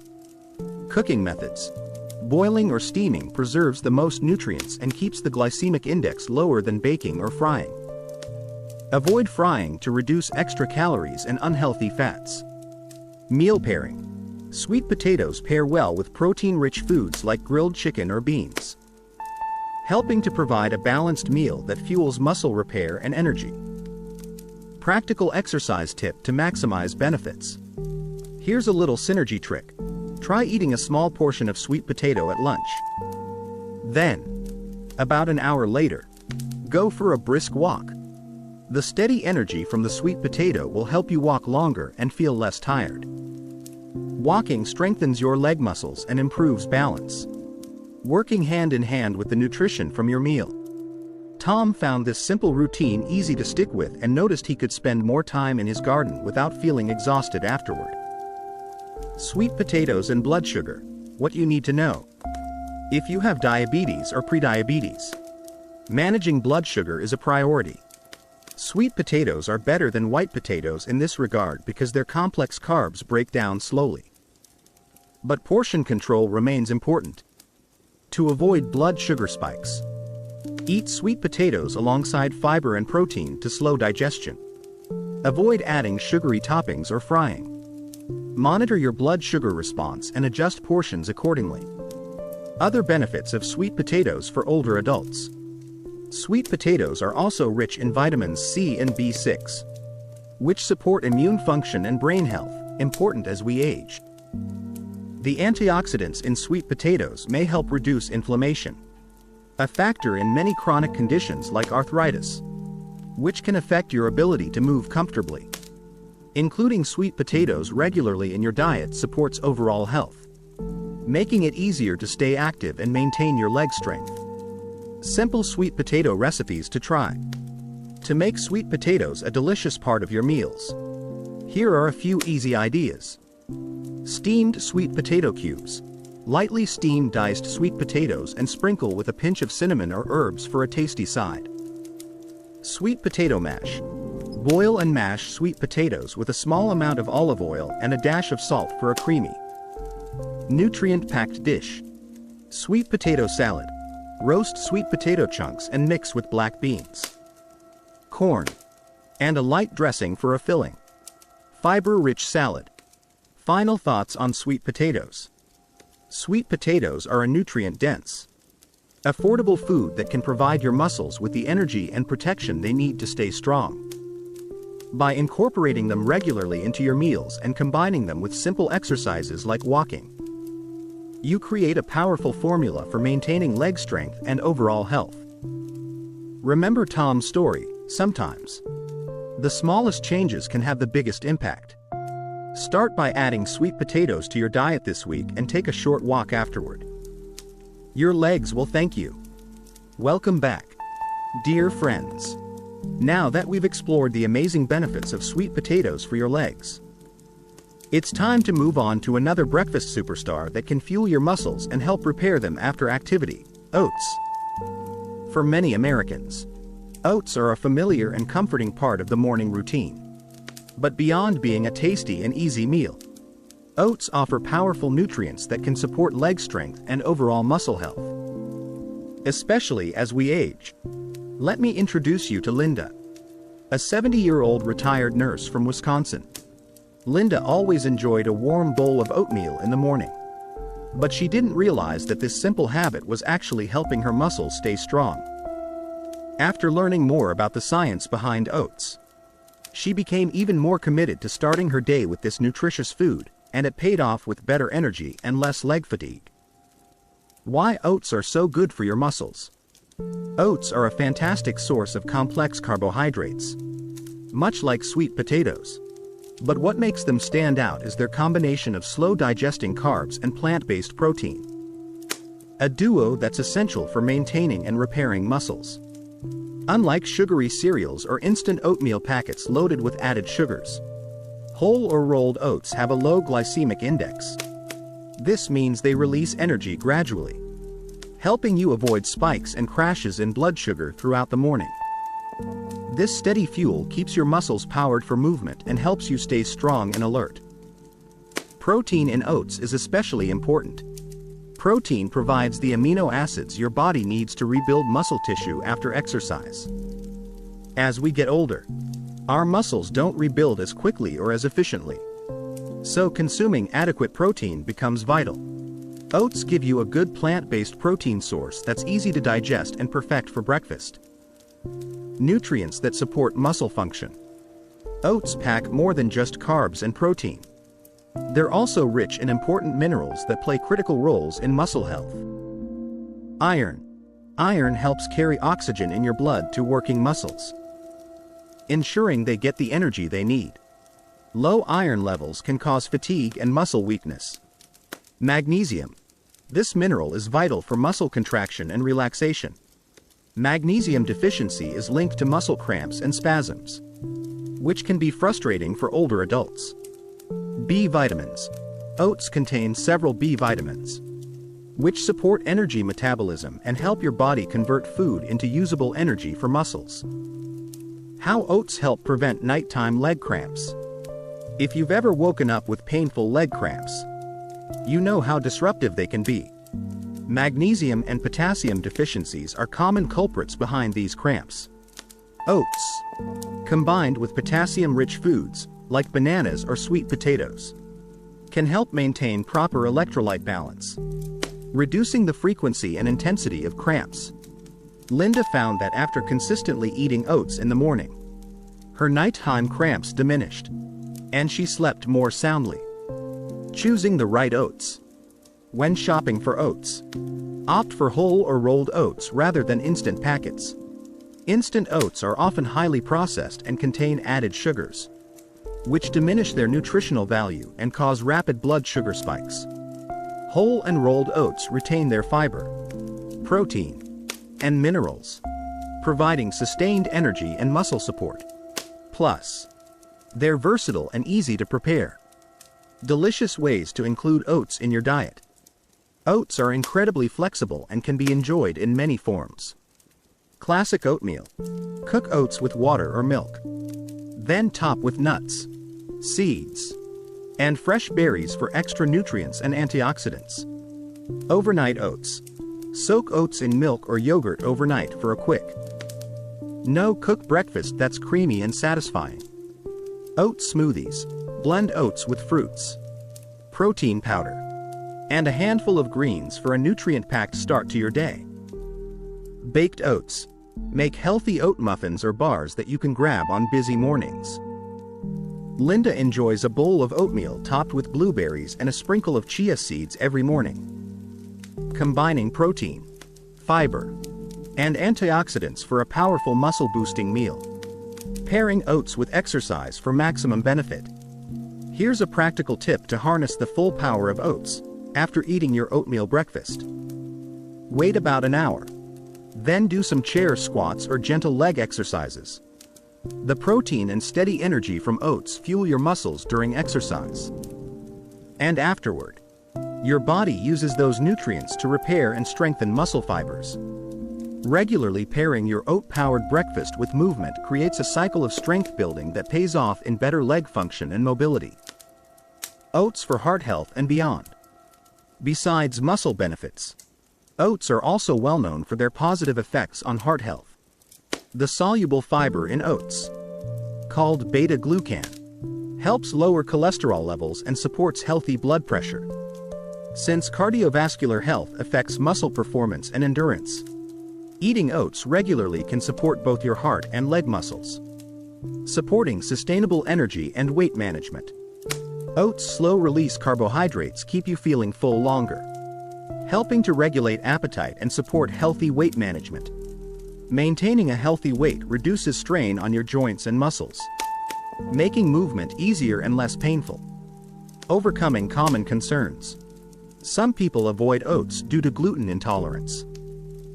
Cooking methods. Boiling or steaming preserves the most nutrients and keeps the glycemic index lower than baking or frying. Avoid frying to reduce extra calories and unhealthy fats. Meal pairing. Sweet potatoes pair well with protein-rich foods like grilled chicken or beans, helping to provide a balanced meal that fuels muscle repair and energy. Practical exercise tip to maximize benefits. Here's a little synergy trick. Try eating a small portion of sweet potato at lunch. Then, about an hour later, go for a brisk walk. The steady energy from the sweet potato will help you walk longer and feel less tired. Walking strengthens your leg muscles and improves balance, working hand in hand with the nutrition from your meal. Tom found this simple routine easy to stick with and noticed he could spend more time in his garden without feeling exhausted afterward. Sweet potatoes and blood sugar. What you need to know. If you have diabetes or prediabetes, managing blood sugar is a priority. Sweet potatoes are better than white potatoes in this regard because their complex carbs break down slowly. But portion control remains important. To avoid blood sugar spikes, eat sweet potatoes alongside fiber and protein to slow digestion. Avoid adding sugary toppings or frying. Monitor your blood sugar response and adjust portions accordingly. Other benefits of sweet potatoes for older adults. Sweet potatoes are also rich in vitamins C and B6, which support immune function and brain health, important as we age. The antioxidants in sweet potatoes may help reduce inflammation, a factor in many chronic conditions like arthritis, which can affect your ability to move comfortably. Including sweet potatoes regularly in your diet supports overall health, making it easier to stay active and maintain your leg strength. Simple sweet potato recipes to try. To make sweet potatoes a delicious part of your meals, here are a few easy ideas. Steamed sweet potato cubes. Lightly steam diced sweet potatoes and sprinkle with a pinch of cinnamon or herbs for a tasty side. Sweet potato mash. Boil and mash sweet potatoes with a small amount of olive oil and a dash of salt for a creamy, nutrient-packed dish. Sweet potato salad. Roast sweet potato chunks and mix with black beans, corn, and a light dressing for a filling. Fiber-rich salad. Final thoughts on sweet potatoes. Sweet potatoes are a nutrient-dense, affordable food that can provide your muscles with the energy and protection they need to stay strong. By incorporating them regularly into your meals and combining them with simple exercises like walking, you create a powerful formula for maintaining leg strength and overall health. Remember Tom's story, sometimes the smallest changes can have the biggest impact. Start by adding sweet potatoes to your diet this week and take a short walk afterward. Your legs will thank you. Welcome back, dear friends. Now that we've explored the amazing benefits of sweet potatoes for your legs, it's time to move on to another breakfast superstar that can fuel your muscles and help repair them after activity: oats. For many Americans, oats are a familiar and comforting part of the morning routine. But beyond being a tasty and easy meal, Oats offer powerful nutrients that can support leg strength and overall muscle health, especially as we age. Let me introduce you to Linda, a 70-year-old retired nurse from Wisconsin. Linda always enjoyed a warm bowl of oatmeal in the morning. But she didn't realize that this simple habit was actually helping her muscles stay strong. After learning more about the science behind oats, she became even more committed to starting her day with this nutritious food, and it paid off with better energy and less leg fatigue. Why oats are so good for your muscles? Oats are a fantastic source of complex carbohydrates, much like sweet potatoes. But what makes them stand out is their combination of slow-digesting carbs and plant-based protein, a duo that's essential for maintaining and repairing muscles. Unlike sugary cereals or instant oatmeal packets loaded with added sugars, whole or rolled oats have a low glycemic index. This means they release energy gradually, helping you avoid spikes and crashes in blood sugar throughout the morning. This steady fuel keeps your muscles powered for movement and helps you stay strong and alert. Protein in oats is especially important. Protein provides the amino acids your body needs to rebuild muscle tissue after exercise. As we get older, our muscles don't rebuild as quickly or as efficiently. So consuming adequate protein becomes vital. Oats give you a good plant-based protein source that's easy to digest and perfect for breakfast. Nutrients that support muscle function. Oats pack more than just carbs and protein. They're also rich in important minerals that play critical roles in muscle health. Iron. Iron helps carry oxygen in your blood to working muscles, ensuring they get the energy they need. Low iron levels can cause fatigue and muscle weakness. Magnesium. This mineral is vital for muscle contraction and relaxation. Magnesium deficiency is linked to muscle cramps and spasms, which can be frustrating for older adults. B vitamins. Oats contain several B vitamins, which support energy metabolism and help your body convert food into usable energy for muscles. How oats help prevent nighttime leg cramps. If you've ever woken up with painful leg cramps, you know how disruptive they can be. Magnesium and potassium deficiencies are common culprits behind these cramps. Oats, combined with potassium-rich foods, like bananas or sweet potatoes, can help maintain proper electrolyte balance, reducing the frequency and intensity of cramps. Linda found that after consistently eating oats in the morning, her nighttime cramps diminished, and she slept more soundly. Choosing the right oats. When shopping for oats, opt for whole or rolled oats rather than instant packets. Instant oats are often highly processed and contain added sugars, which diminish their nutritional value and cause rapid blood sugar spikes. Whole and rolled oats retain their fiber, protein, and minerals, providing sustained energy and muscle support. Plus, they're versatile and easy to prepare. Delicious ways to include oats in your diet. Oats are incredibly flexible and can be enjoyed in many forms. Classic oatmeal. Cook oats with water or milk. Then top with nuts, seeds, and fresh berries for extra nutrients and antioxidants. Overnight oats. Soak oats in milk or yogurt overnight for a quick, no-cook breakfast that's creamy and satisfying. Oat smoothies. Blend oats with fruits, protein powder, and a handful of greens for a nutrient-packed start to your day. Baked oats. Make healthy oat muffins or bars that you can grab on busy mornings. Linda enjoys a bowl of oatmeal topped with blueberries and a sprinkle of chia seeds every morning, combining protein, fiber, and antioxidants for a powerful muscle-boosting meal. Pairing oats with exercise for maximum benefit. Here's a practical tip to harness the full power of oats after eating your oatmeal breakfast. Wait about an hour. Then do some chair squats or gentle leg exercises. The protein and steady energy from oats fuel your muscles during exercise. And afterward, your body uses those nutrients to repair and strengthen muscle fibers. Regularly pairing your oat-powered breakfast with movement creates a cycle of strength building that pays off in better leg function and mobility. Oats for heart health and beyond. Besides muscle benefits, oats are also well known for their positive effects on heart health. The soluble fiber in oats, called beta-glucan, helps lower cholesterol levels and supports healthy blood pressure. Since cardiovascular health affects muscle performance and endurance, eating oats regularly can support both your heart and leg muscles, supporting sustainable energy and weight management. Oats' slow-release carbohydrates keep you feeling full longer, helping to regulate appetite and support healthy weight management. Maintaining a healthy weight reduces strain on your joints and muscles, making movement easier and less painful. Overcoming common concerns. Some people avoid oats due to gluten intolerance.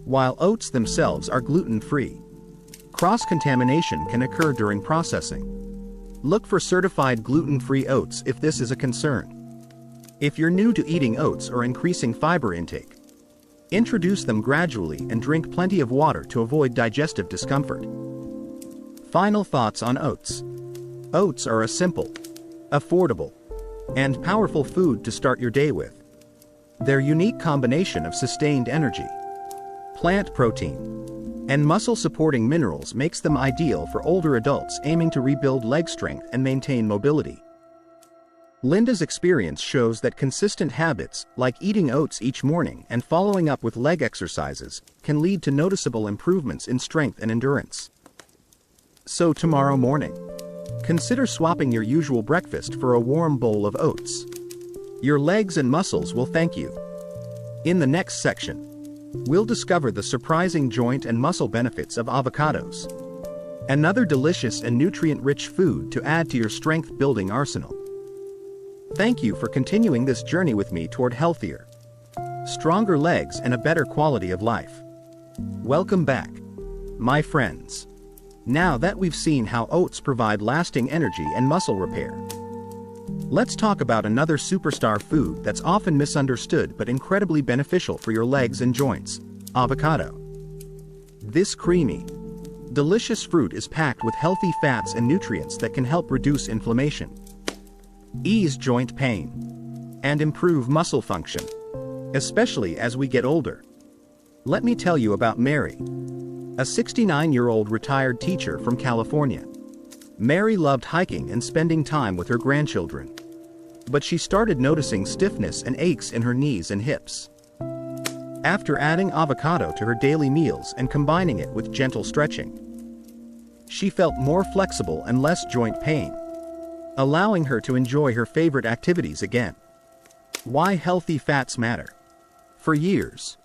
While oats themselves are gluten-free, cross-contamination can occur during processing. Look for certified gluten-free oats if this is a concern. If you're new to eating oats or increasing fiber intake, introduce them gradually and drink plenty of water to avoid digestive discomfort. Final thoughts on oats. Oats are a simple, affordable, and powerful food to start your day with. Their unique combination of sustained energy, plant protein, and muscle-supporting minerals makes them ideal for older adults aiming to rebuild leg strength and maintain mobility. Linda's experience shows that consistent habits, like eating oats each morning and following up with leg exercises, can lead to noticeable improvements in strength and endurance. So tomorrow morning, consider swapping your usual breakfast for a warm bowl of oats. Your legs and muscles will thank you. In the next section, we'll discover the surprising joint and muscle benefits of avocados, another delicious and nutrient-rich food to add to your strength-building arsenal. Thank you for continuing this journey with me toward healthier, stronger legs and a better quality of life. Welcome back, my friends. Now that we've seen how oats provide lasting energy and muscle repair, let's talk about another superstar food that's often misunderstood but incredibly beneficial for your legs and joints: avocado. This creamy, delicious fruit is packed with healthy fats and nutrients that can help reduce inflammation, ease joint pain, and improve muscle function, especially as we get older. Let me tell you about Mary, a 69-year-old retired teacher from California. Mary loved hiking and spending time with her grandchildren, but she started noticing stiffness and aches in her knees and hips. After adding avocado to her daily meals and combining it with gentle stretching, she felt more flexible and less joint pain, allowing her to enjoy her favorite activities again. Why healthy fats matter. For years,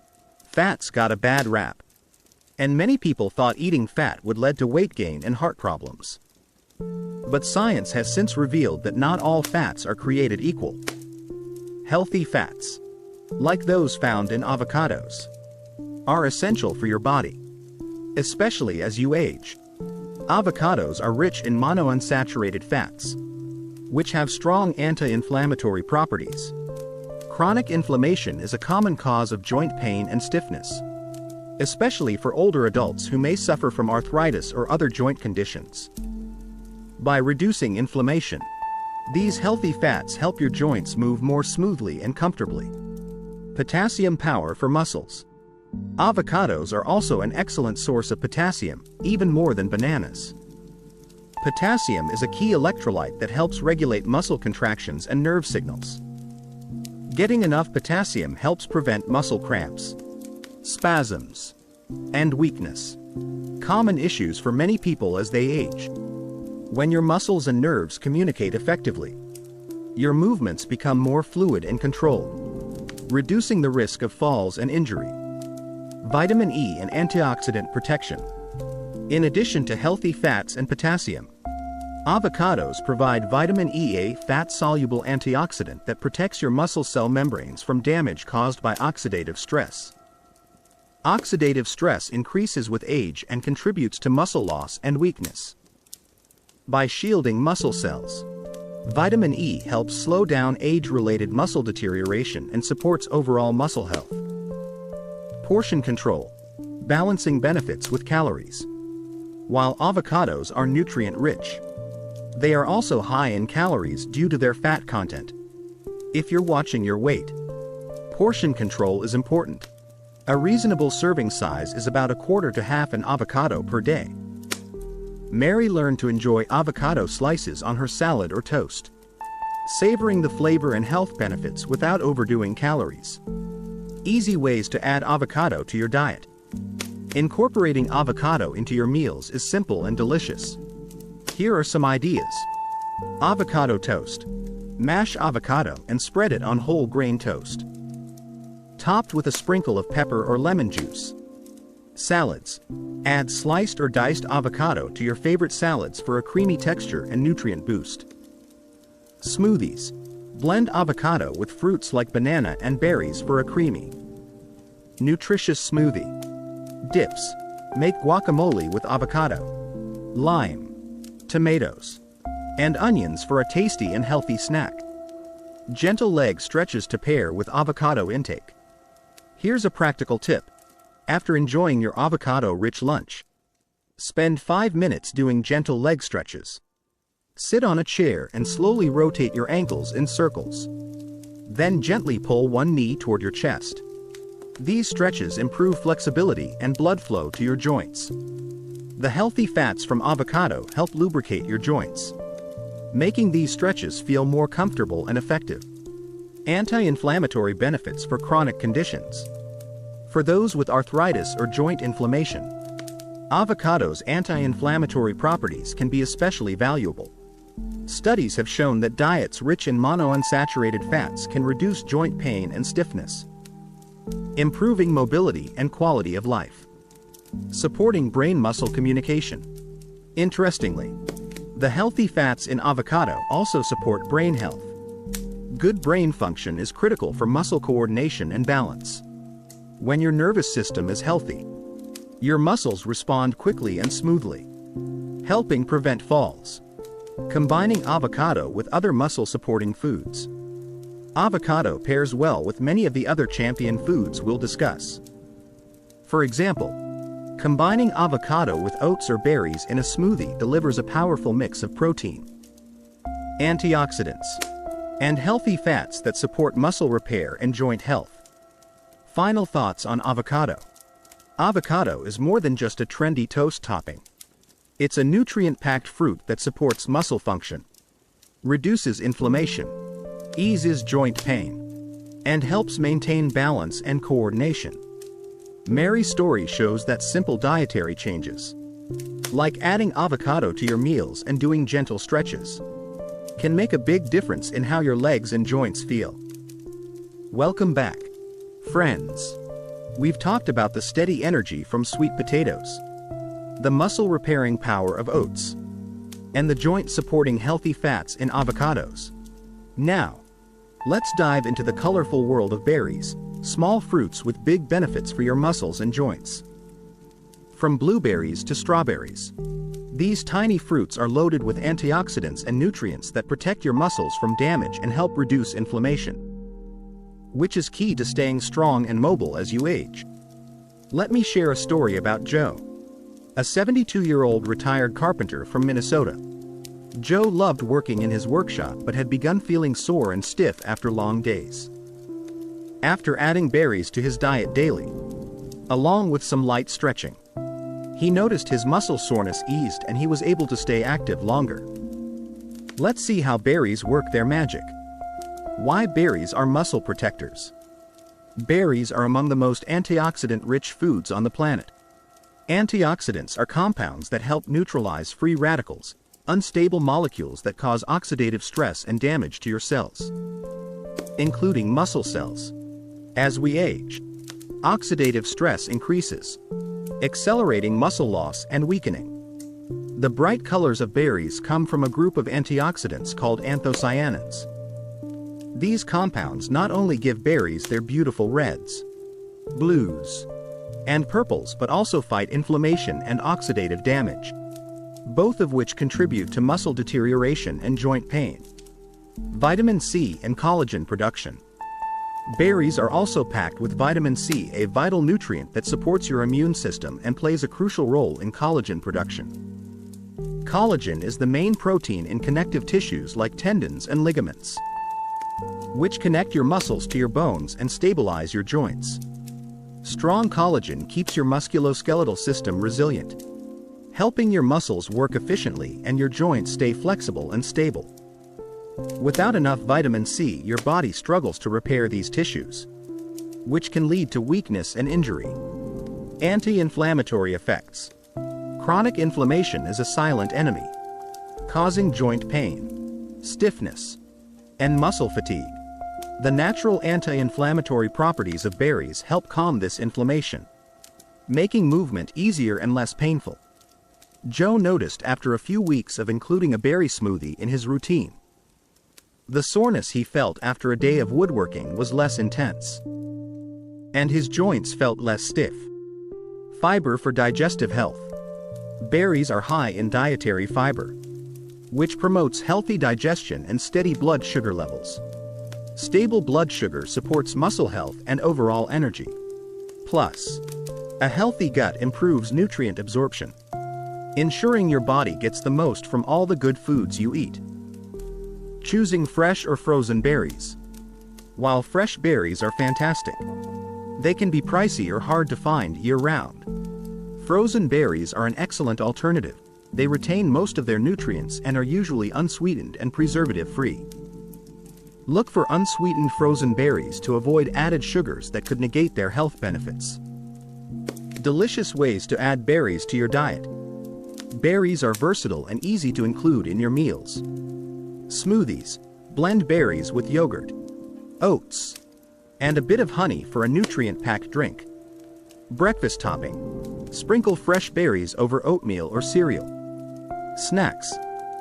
fats got a bad rap, and many people thought eating fat would lead to weight gain and heart problems. But science has since revealed that not all fats are created equal. Healthy fats, like those found in avocados, are essential for your body, especially as you age. Avocados are rich in monounsaturated fats, which have strong anti-inflammatory properties. Chronic inflammation is a common cause of joint pain and stiffness, especially for older adults who may suffer from arthritis or other joint conditions. By reducing inflammation, these healthy fats help your joints move more smoothly and comfortably. Potassium power for muscles. Avocados are also an excellent source of potassium, even more than bananas. Potassium is a key electrolyte that helps regulate muscle contractions and nerve signals. Getting enough potassium helps prevent muscle cramps, spasms, and weakness, common issues for many people as they age. When your muscles and nerves communicate effectively, your movements become more fluid and controlled, reducing the risk of falls and injury. Vitamin E and antioxidant protection. In addition to healthy fats and potassium, avocados provide vitamin E, a fat-soluble antioxidant that protects your muscle cell membranes from damage caused by oxidative stress. Oxidative stress increases with age and contributes to muscle loss and weakness. By shielding muscle cells, vitamin E helps slow down age-related muscle deterioration and supports overall muscle health. Portion control, balancing benefits with calories. While avocados are nutrient-rich, they are also high in calories due to their fat content. If you're watching your weight, portion control is important. A reasonable serving size is about a quarter to half an avocado per day. Mary learned to enjoy avocado slices on her salad or toast, savoring the flavor and health benefits without overdoing calories. Easy ways to add avocado to your diet. Incorporating avocado into your meals is simple and delicious. Here are some ideas. Avocado toast. Mash avocado and spread it on whole grain toast, topped with a sprinkle of pepper or lemon juice. Salads. Add sliced or diced avocado to your favorite salads for a creamy texture and nutrient boost. Smoothies. Blend avocado with fruits like banana and berries for a creamy, nutritious smoothie. Dips. Make guacamole with avocado, lime, tomatoes, and onions for a tasty and healthy snack. Gentle leg stretches to pair with avocado intake. Here's a practical tip. After enjoying your avocado-rich lunch, spend 5 minutes doing gentle leg stretches. Sit on a chair and slowly rotate your ankles in circles. Then gently pull one knee toward your chest. These stretches improve flexibility and blood flow to your joints. The healthy fats from avocado help lubricate your joints, making these stretches feel more comfortable and effective. Anti-inflammatory benefits for chronic conditions. For those with arthritis or joint inflammation, avocado's anti-inflammatory properties can be especially valuable. Studies have shown that diets rich in monounsaturated fats can reduce joint pain and stiffness, improving mobility and quality of life, supporting brain-muscle communication. Interestingly, the healthy fats in avocado also support brain health. Good brain function is critical for muscle coordination and balance. When your nervous system is healthy, your muscles respond quickly and smoothly, helping prevent falls. Combining avocado with other muscle-supporting foods. Avocado pairs well with many of the other champion foods we'll discuss. For example, combining avocado with oats or berries in a smoothie delivers a powerful mix of protein, antioxidants, and healthy fats that support muscle repair and joint health. Final thoughts on avocado. Avocado is more than just a trendy toast topping. It's a nutrient-packed fruit that supports muscle function, reduces inflammation, eases joint pain, and helps maintain balance and coordination. Mary's story shows that simple dietary changes, like adding avocado to your meals and doing gentle stretches, can make a big difference in how your legs and joints feel. Welcome back, friends. We've talked about the steady energy from sweet potatoes, the muscle-repairing power of oats, and the joint-supporting healthy fats in avocados. Now, let's dive into the colorful world of berries, small fruits with big benefits for your muscles and joints. From blueberries to strawberries, these tiny fruits are loaded with antioxidants and nutrients that protect your muscles from damage and help reduce inflammation, which is key to staying strong and mobile as you age. Let me share a story about Joe, a 72-year-old retired carpenter from Minnesota. Joe loved working in his workshop but had begun feeling sore and stiff after long days. After adding berries to his diet daily, along with some light stretching, he noticed his muscle soreness eased and he was able to stay active longer. Let's see how berries work their magic. Why berries are muscle protectors. Berries are among the most antioxidant-rich foods on the planet. Antioxidants are compounds that help neutralize free radicals, unstable molecules that cause oxidative stress and damage to your cells, including muscle cells. As we age, oxidative stress increases, accelerating muscle loss and weakening. The bright colors of berries come from a group of antioxidants called anthocyanins. These compounds not only give berries their beautiful reds, blues, and purples but also fight inflammation and oxidative damage, both of which contribute to muscle deterioration and joint pain. Vitamin C and collagen production. Berries are also packed with vitamin C, a vital nutrient that supports your immune system and plays a crucial role in collagen production. Collagen is the main protein in connective tissues like tendons and ligaments. which connect your muscles to your bones and stabilize your joints. Strong collagen keeps your musculoskeletal system resilient, helping your muscles work efficiently and your joints stay flexible and stable. Without enough vitamin C, your body struggles to repair these tissues, which can lead to weakness and injury. Anti-inflammatory effects. Chronic inflammation is a silent enemy, causing joint pain, stiffness, and muscle fatigue. The natural anti-inflammatory properties of berries help calm this inflammation, making movement easier and less painful. Joe noticed after a few weeks of including a berry smoothie in his routine, the soreness he felt after a day of woodworking was less intense, and his joints felt less stiff. Fiber for digestive health. Berries are high in dietary fiber, which promotes healthy digestion and steady blood sugar levels. Stable blood sugar supports muscle health and overall energy. Plus, a healthy gut improves nutrient absorption, ensuring your body gets the most from all the good foods you eat. Choosing fresh or frozen berries. While fresh berries are fantastic, they can be pricey or hard to find year-round. Frozen berries are an excellent alternative. They retain most of their nutrients and are usually unsweetened and preservative-free. Look for unsweetened frozen berries to avoid added sugars that could negate their health benefits. Delicious ways to add berries to your diet. Berries are versatile and easy to include in your meals. Smoothies. Blend berries with yogurt, oats, and a bit of honey for a nutrient-packed drink. Breakfast topping. Sprinkle fresh berries over oatmeal or cereal. Snacks.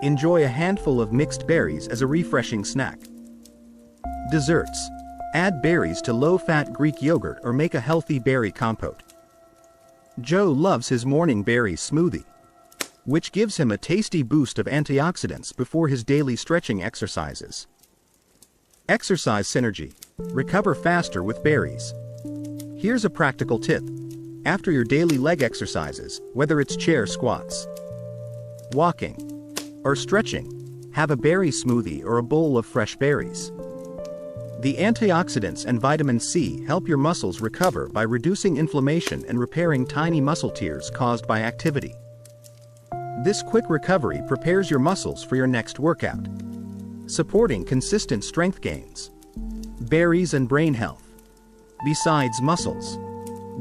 Enjoy a handful of mixed berries as a refreshing snack. Desserts. Add berries to low-fat Greek yogurt or make a healthy berry compote. Joe loves his morning berry smoothie, which gives him a tasty boost of antioxidants before his daily stretching exercises. Exercise synergy. Recover faster with berries. Here's a practical tip. After your daily leg exercises, whether it's chair squats, walking, or stretching, have a berry smoothie or a bowl of fresh berries. The antioxidants and vitamin C help your muscles recover by reducing inflammation and repairing tiny muscle tears caused by activity. This quick recovery prepares your muscles for your next workout, supporting consistent strength gains. Berries and brain health. Besides muscles,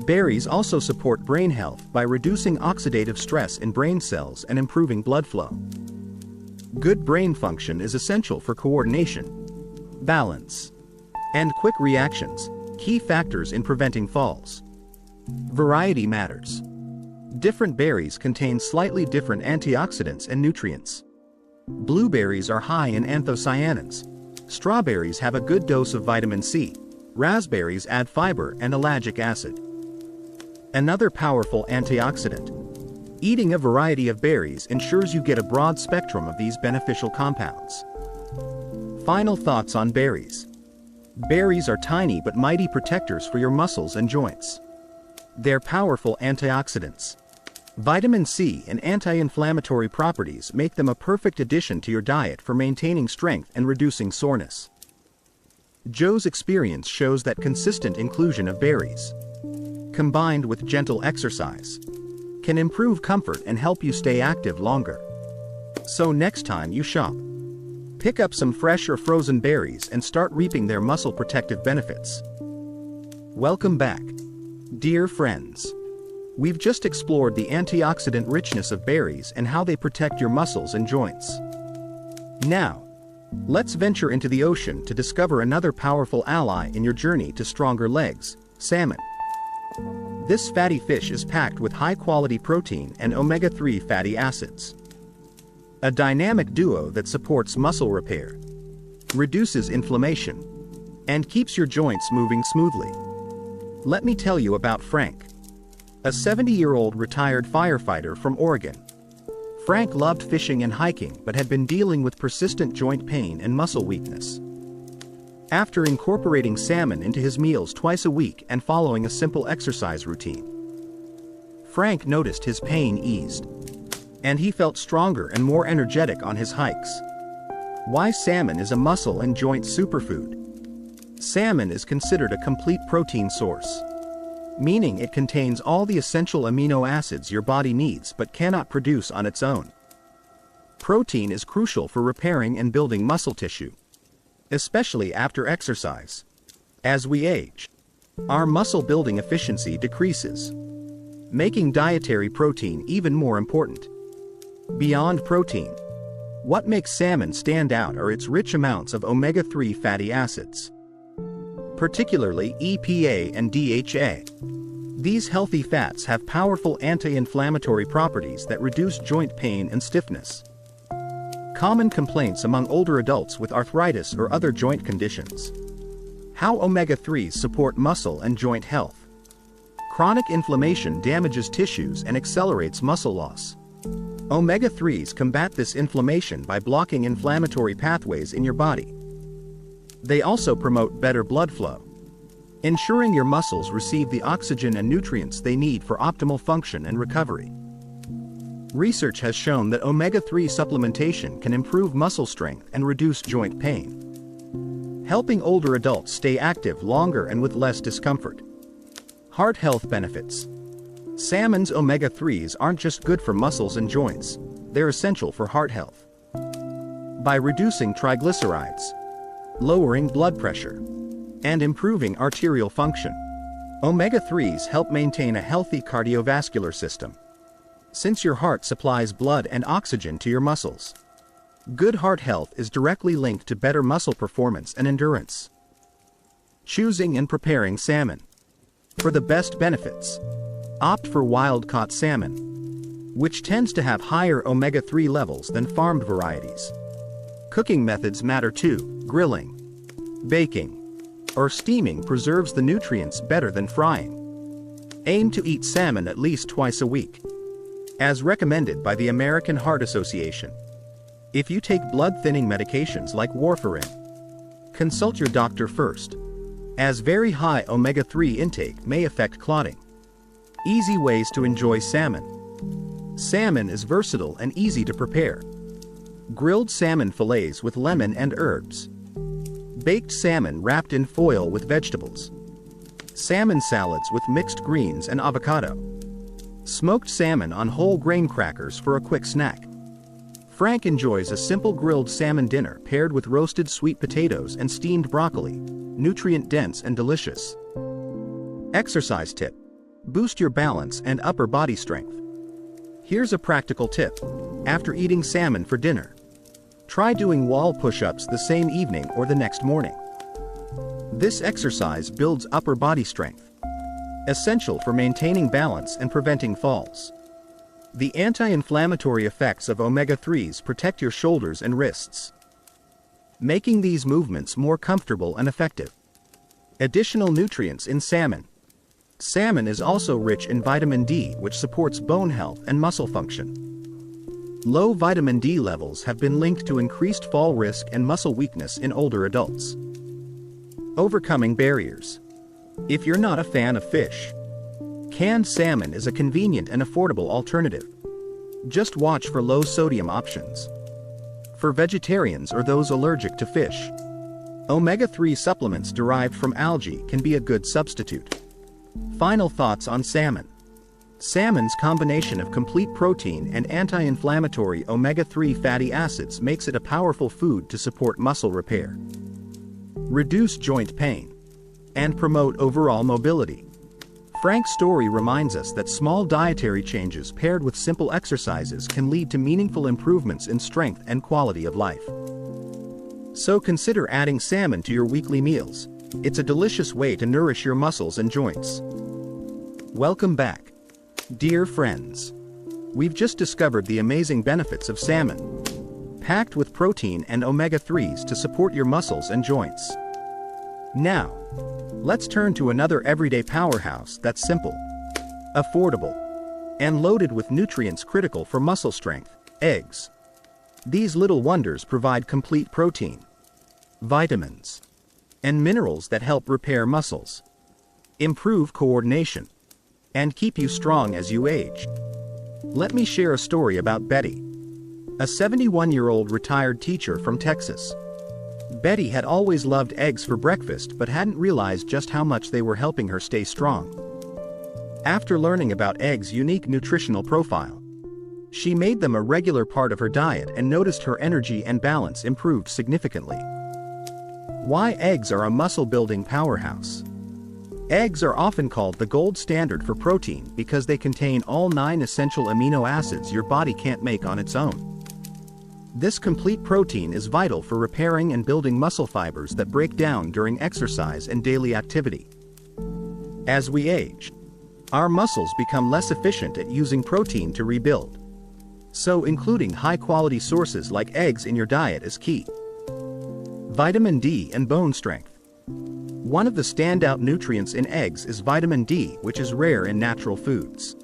berries also support brain health by reducing oxidative stress in brain cells and improving blood flow. Good brain function is essential for coordination, balance, and quick reactions, key factors in preventing falls. Variety matters. Different berries contain slightly different antioxidants and nutrients. Blueberries are high in anthocyanins. Strawberries have a good dose of vitamin C. Raspberries add fiber and ellagic acid, another powerful antioxidant. Eating a variety of berries ensures you get a broad spectrum of these beneficial compounds. Final thoughts on berries. Berries are tiny but mighty protectors for your muscles and joints. They're powerful antioxidants. Vitamin C and anti-inflammatory properties make them a perfect addition to your diet for maintaining strength and reducing soreness. Joe's experience shows that consistent inclusion of berries, combined with gentle exercise, can improve comfort and help you stay active longer. So next time you shop, pick up some fresh or frozen berries and start reaping their muscle protective benefits. Welcome back, dear friends. We've just explored the antioxidant richness of berries and how they protect your muscles and joints. Now, let's venture into the ocean to discover another powerful ally in your journey to stronger legs: salmon. This fatty fish is packed with high-quality protein and omega-3 fatty acids, a dynamic duo that supports muscle repair, reduces inflammation, and keeps your joints moving smoothly. Let me tell you about Frank, a 70-year-old retired firefighter from Oregon. Frank loved fishing and hiking but had been dealing with persistent joint pain and muscle weakness. After incorporating salmon into his meals twice a week and following a simple exercise routine, Frank noticed his pain eased, and he felt stronger and more energetic on his hikes. Why salmon is a muscle and joint superfood. Salmon is considered a complete protein source, meaning it contains all the essential amino acids your body needs but cannot produce on its own. Protein is crucial for repairing and building muscle tissue, especially after exercise. As we age, our muscle building efficiency decreases, making dietary protein even more important. Beyond protein, what makes salmon stand out are its rich amounts of omega-3 fatty acids, particularly EPA and DHA. These healthy fats have powerful anti-inflammatory properties that reduce joint pain and stiffness, common complaints among older adults with arthritis or other joint conditions. How omega-3s support muscle and joint health. Chronic inflammation damages tissues and accelerates muscle loss. Omega-3s combat this inflammation by blocking inflammatory pathways in your body. They also promote better blood flow, ensuring your muscles receive the oxygen and nutrients they need for optimal function and recovery. Research has shown that omega-3 supplementation can improve muscle strength and reduce joint pain, helping older adults stay active longer and with less discomfort. Heart health benefits. Salmon's omega-3s aren't just good for muscles and joints, they're essential for heart health. By reducing triglycerides, lowering blood pressure, and improving arterial function, omega-3s help maintain a healthy cardiovascular system, since your heart supplies blood and oxygen to your muscles. Good heart health is directly linked to better muscle performance and endurance. Choosing and preparing salmon. For the best benefits, opt for wild-caught salmon, which tends to have higher omega-3 levels than farmed varieties. Cooking methods matter too. Grilling, baking, or steaming preserves the nutrients better than frying. Aim to eat salmon at least twice a week, as recommended by the American Heart Association. If you take blood-thinning medications like warfarin, consult your doctor first, as very high omega-3 intake may affect clotting. Easy ways to enjoy salmon. Salmon is versatile and easy to prepare. Grilled salmon fillets with lemon and herbs. Baked salmon wrapped in foil with vegetables. Salmon salads with mixed greens and avocado. Smoked salmon on whole grain crackers for a quick snack. Frank enjoys a simple grilled salmon dinner paired with roasted sweet potatoes and steamed broccoli, nutrient-dense and delicious. Exercise tip. Boost your balance and upper body strength. Here's a practical tip. After eating salmon for dinner, try doing wall push-ups the same evening or the next morning. This exercise builds upper body strength, essential for maintaining balance and preventing falls. The anti-inflammatory effects of omega-3s protect your shoulders and wrists, making these movements more comfortable and effective. Additional nutrients in salmon. Salmon is also rich in vitamin D, which supports bone health and muscle function. Low vitamin D levels have been linked to increased fall risk and muscle weakness in older adults. Overcoming barriers. If you're not a fan of fish, canned salmon is a convenient and affordable alternative. Just watch for low-sodium options. For vegetarians or those allergic to fish, omega-3 supplements derived from algae can be a good substitute. Final thoughts on salmon. Salmon's combination of complete protein and anti-inflammatory omega-3 fatty acids makes it a powerful food to support muscle repair, reduce joint pain, and promote overall mobility. Frank's story reminds us that small dietary changes paired with simple exercises can lead to meaningful improvements in strength and quality of life. So consider adding salmon to your weekly meals. It's a delicious way to nourish your muscles and joints. Welcome back, dear friends. We've just discovered the amazing benefits of salmon, packed with protein and omega-3s to support your muscles and joints. Now, let's turn to another everyday powerhouse that's simple, affordable, and loaded with nutrients critical for muscle strength: eggs. These little wonders provide complete protein, vitamins, and minerals that help repair muscles, improve coordination, and keep you strong as you age. Let me share a story about Betty, a 71-year-old retired teacher from Texas. Betty had always loved eggs for breakfast but hadn't realized just how much they were helping her stay strong. After learning about eggs' unique nutritional profile, she made them a regular part of her diet and noticed her energy and balance improved significantly. Why eggs are a muscle-building powerhouse. Eggs are often called the gold standard for protein because they contain all 9 essential amino acids your body can't make on its own. This complete protein is vital for repairing and building muscle fibers that break down during exercise and daily activity. As we age, our muscles become less efficient at using protein to rebuild. So including high-quality sources like eggs in your diet is key. Vitamin D and bone strength. One of the standout nutrients in eggs is vitamin D, which is rare in natural foods.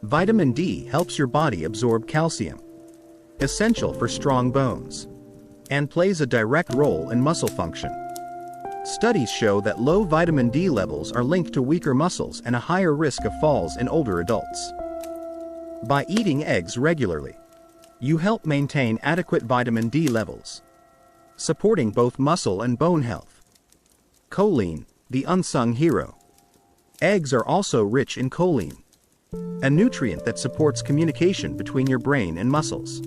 Vitamin D helps your body absorb calcium, essential for strong bones, and plays a direct role in muscle function. Studies show that low vitamin D levels are linked to weaker muscles and a higher risk of falls in older adults. By eating eggs regularly, you help maintain adequate vitamin D levels, supporting both muscle and bone health. Choline, the unsung hero. Eggs are also rich in choline, a nutrient that supports communication between your brain and muscles.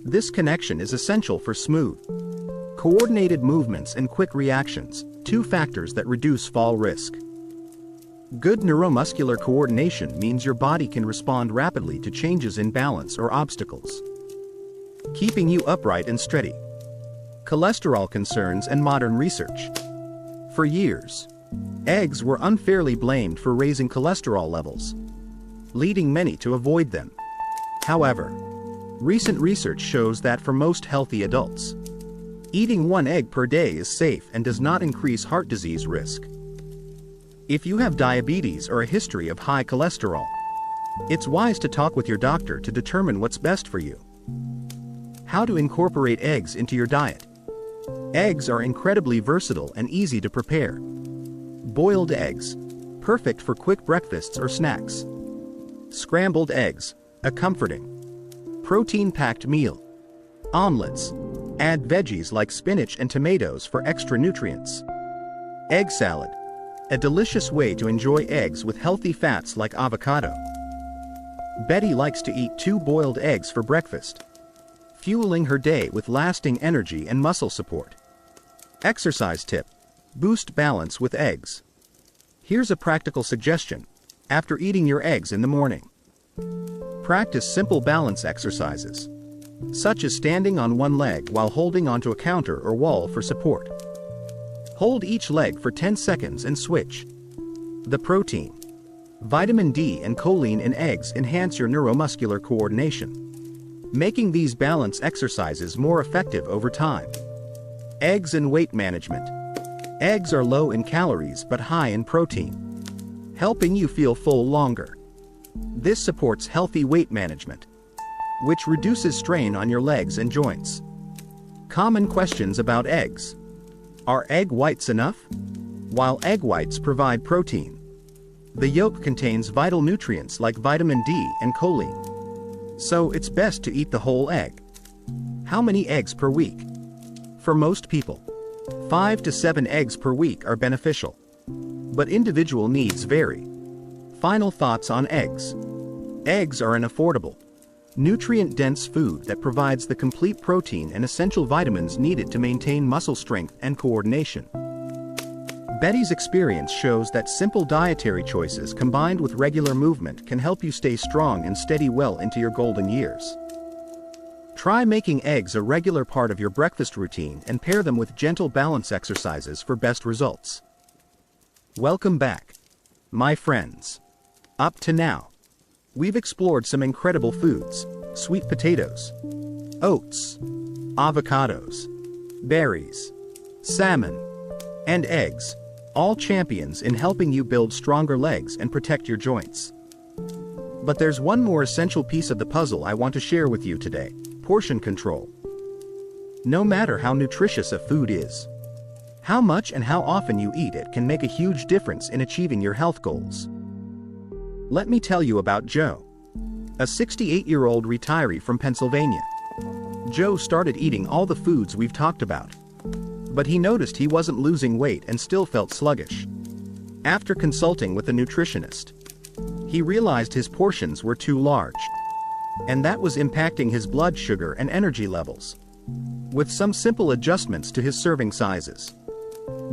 This connection is essential for smooth, coordinated movements and quick reactions, 2 factors that reduce fall risk. Good neuromuscular coordination means your body can respond rapidly to changes in balance or obstacles, keeping you upright and steady. Cholesterol concerns and modern research. For years, eggs were unfairly blamed for raising cholesterol levels, leading many to avoid them. However, recent research shows that for most healthy adults, eating 1 egg per day is safe and does not increase heart disease risk. If you have diabetes or a history of high cholesterol, it's wise to talk with your doctor to determine what's best for you. How to incorporate eggs into your diet. Eggs are incredibly versatile and easy to prepare. Boiled eggs, perfect for quick breakfasts or snacks. Scrambled eggs, a comforting, protein-packed meal. Omelets, add veggies like spinach and tomatoes for extra nutrients. Egg salad, a delicious way to enjoy eggs with healthy fats like avocado. Betty likes to eat 2 boiled eggs for breakfast, fueling her day with lasting energy and muscle support. Exercise tip: boost balance with eggs. Here's a practical suggestion. After eating your eggs in the morning, practice simple balance exercises, such as standing on one leg while holding onto a counter or wall for support. Hold each leg for 10 seconds and switch. The protein, vitamin D and choline in eggs enhance your neuromuscular coordination, making these balance exercises more effective over time. Eggs and weight management. Eggs are low in calories but high in protein, helping you feel full longer. This supports healthy weight management, which reduces strain on your legs and joints. Common questions about eggs. Are egg whites enough? While egg whites provide protein, the yolk contains vital nutrients like vitamin D and choline. So it's best to eat the whole egg. How many eggs per week? For most people, 5 to 7 eggs per week are beneficial, but individual needs vary. Final thoughts on eggs. Eggs are an affordable, nutrient-dense food that provides the complete protein and essential vitamins needed to maintain muscle strength and coordination. Betty's experience shows that simple dietary choices combined with regular movement can help you stay strong and steady well into your golden years. Try making eggs a regular part of your breakfast routine and pair them with gentle balance exercises for best results. Welcome back, my friends. Up to now, we've explored some incredible foods: sweet potatoes, oats, avocados, berries, salmon, and eggs, all champions in helping you build stronger legs and protect your joints. But there's one more essential piece of the puzzle I want to share with you today: portion control. No matter how nutritious a food is, how much and how often you eat it can make a huge difference in achieving your health goals. Let me tell you about Joe, a 68-year-old retiree from Pennsylvania. Joe started eating all the foods we've talked about, But he noticed he wasn't losing weight and still felt sluggish. After consulting with a nutritionist, he realized his portions were too large, and that was impacting his blood sugar and energy levels. With some simple adjustments to his serving sizes,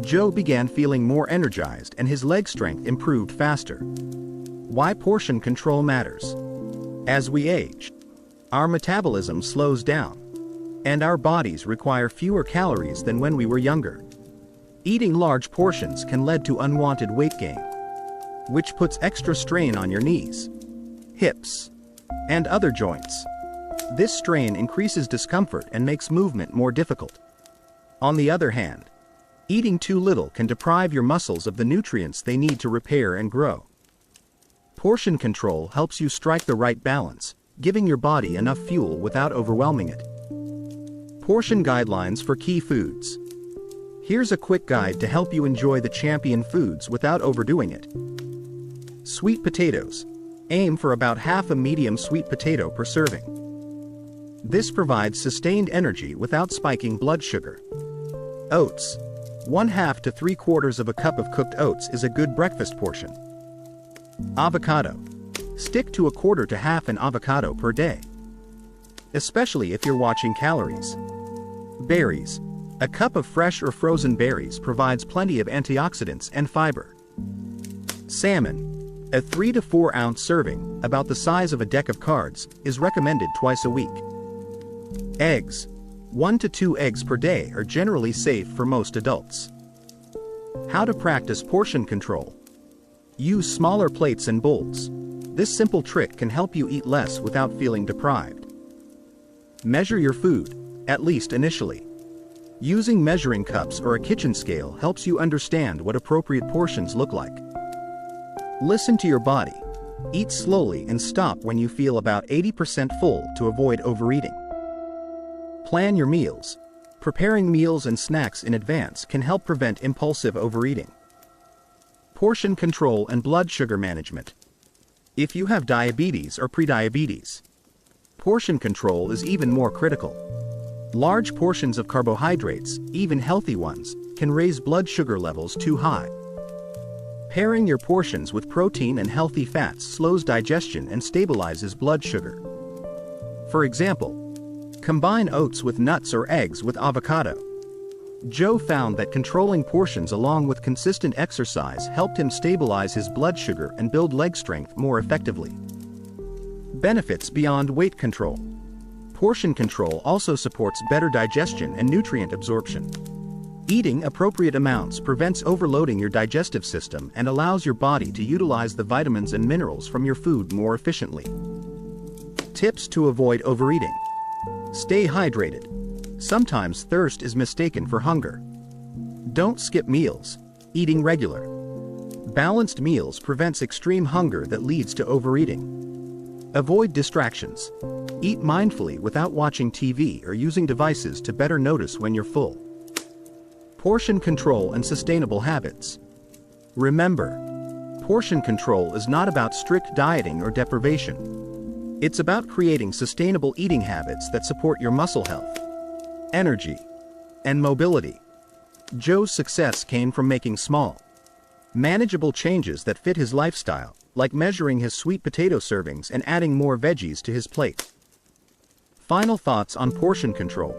Joe began feeling more energized and his leg strength improved faster. Why portion control matters. As we age, our metabolism slows down, and our bodies require fewer calories than when we were younger. Eating large portions can lead to unwanted weight gain, which puts extra strain on your knees, hips, and other joints. This strain increases discomfort and makes movement more difficult. On the other hand, eating too little can deprive your muscles of the nutrients they need to repair and grow. Portion control helps you strike the right balance, giving your body enough fuel without overwhelming it. Portion guidelines for key foods. Here's a quick guide to help you enjoy the champion foods without overdoing it. Sweet potatoes. Aim for about half a medium sweet potato per serving. This provides sustained energy without spiking blood sugar. Oats. 1/2 to 3/4 of a cup of cooked oats is a good breakfast portion. Avocado. Stick to 1/4 to half an avocado per day, especially if you're watching calories. Berries. A cup of fresh or frozen berries provides plenty of antioxidants and fiber. Salmon. A 3 to 4 ounce serving, about the size of a deck of cards, is recommended twice a week. Eggs. 1 to 2 eggs per day are generally safe for most adults. How to practice portion control. Use smaller plates and bowls. This simple trick can help you eat less without feeling deprived. Measure your food, at least initially. Using measuring cups or a kitchen scale helps you understand what appropriate portions look like. Listen to your body. Eat slowly and stop when you feel about 80% full to avoid overeating. Plan your meals. Preparing meals and snacks in advance can help prevent impulsive overeating. Portion control and blood sugar management. If you have diabetes or prediabetes, portion control is even more critical. Large portions of carbohydrates, even healthy ones, can raise blood sugar levels too high. Pairing your portions with protein and healthy fats slows digestion and stabilizes blood sugar. For example, combine oats with nuts or eggs with avocado. Joe found that controlling portions along with consistent exercise helped him stabilize his blood sugar and build leg strength more effectively. Benefits beyond weight control. Portion control also supports better digestion and nutrient absorption. Eating appropriate amounts prevents overloading your digestive system and allows your body to utilize the vitamins and minerals from your food more efficiently. Tips to avoid overeating. Stay hydrated. Sometimes thirst is mistaken for hunger. Don't skip meals. Eating regular, balanced meals prevents extreme hunger that leads to overeating. Avoid distractions. Eat mindfully without watching TV or using devices to better notice when you're full. Portion control and sustainable habits. Remember, portion control is not about strict dieting or deprivation. It's about creating sustainable eating habits that support your muscle health, energy, and mobility. Joe's success came from making small, manageable changes that fit his lifestyle, like measuring his sweet potato servings and adding more veggies to his plate. Final thoughts on portion control.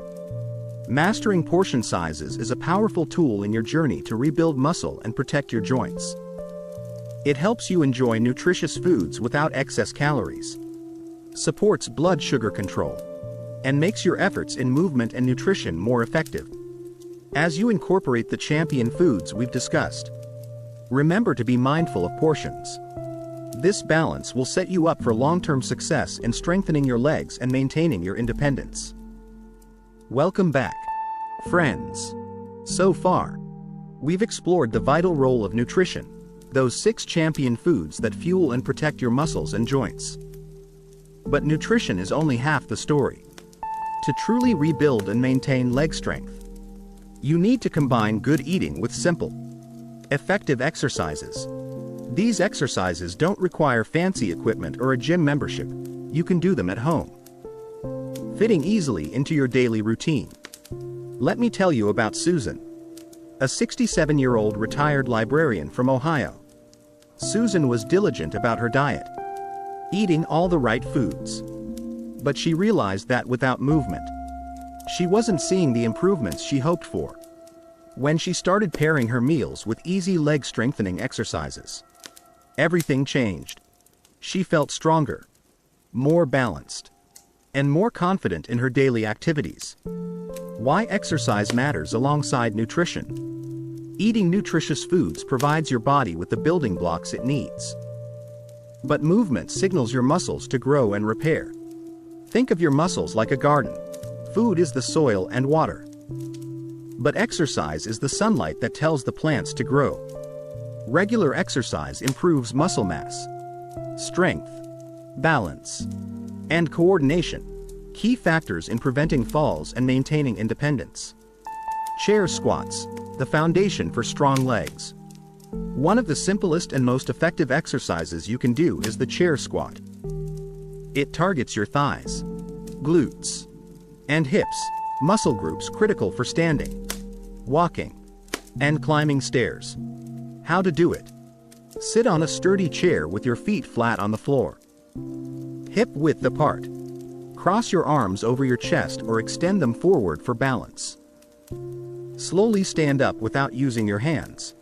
Mastering portion sizes is a powerful tool in your journey to rebuild muscle and protect your joints. It helps you enjoy nutritious foods without excess calories, supports blood sugar control, and makes your efforts in movement and nutrition more effective. As you incorporate the champion foods we've discussed, remember to be mindful of portions. This balance will set you up for long-term success in strengthening your legs and maintaining your independence. Welcome back, friends. So far, we've explored the vital role of nutrition, those 6 champion foods that fuel and protect your muscles and joints. But nutrition is only half the story. To truly rebuild and maintain leg strength, you need to combine good eating with simple, effective exercises. These exercises don't require fancy equipment or a gym membership. You can do them at home, fitting easily into your daily routine. Let me tell you about Susan, a 67-year-old retired librarian from Ohio. Susan was diligent about her diet, eating all the right foods. But she realized that without movement, she wasn't seeing the improvements she hoped for. When she started pairing her meals with easy leg strengthening exercises, everything changed. She felt stronger, more balanced, and more confident in her daily activities. Why exercise matters alongside nutrition. Eating nutritious foods provides your body with the building blocks it needs. But movement signals your muscles to grow and repair. Think of your muscles like a garden. Food is the soil and water. But exercise is the sunlight that tells the plants to grow. Regular exercise improves muscle mass, strength, balance, and coordination, key factors in preventing falls and maintaining independence. Chair squats, the foundation for strong legs. One of the simplest and most effective exercises you can do is the chair squat. It targets your thighs, glutes, and hips, muscle groups critical for standing, walking, and climbing stairs. How to do it. Sit on a sturdy chair with your feet flat on the floor. Hip width apart. Cross your arms over your chest or extend them forward for balance. Slowly stand up without using your hands.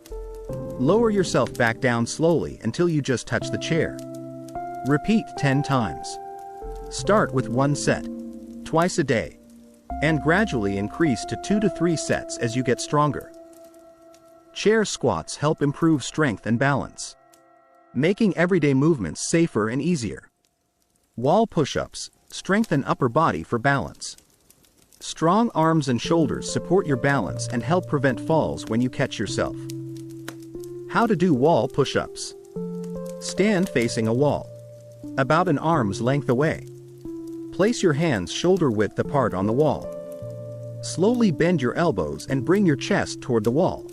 Lower yourself back down slowly until you just touch the chair. Repeat 10 times. Start with 1 set, twice a day, and gradually increase to 2 to 3 sets as you get stronger. Chair squats help improve strength and balance, making everyday movements safer and easier. Wall push-ups strengthen upper body for balance. Strong arms and shoulders support your balance and help prevent falls when you catch yourself. How to do wall push-ups. Stand facing a wall, about an arm's length away. Place your hands shoulder width apart on the wall. Slowly bend your elbows and bring your chest toward the wall.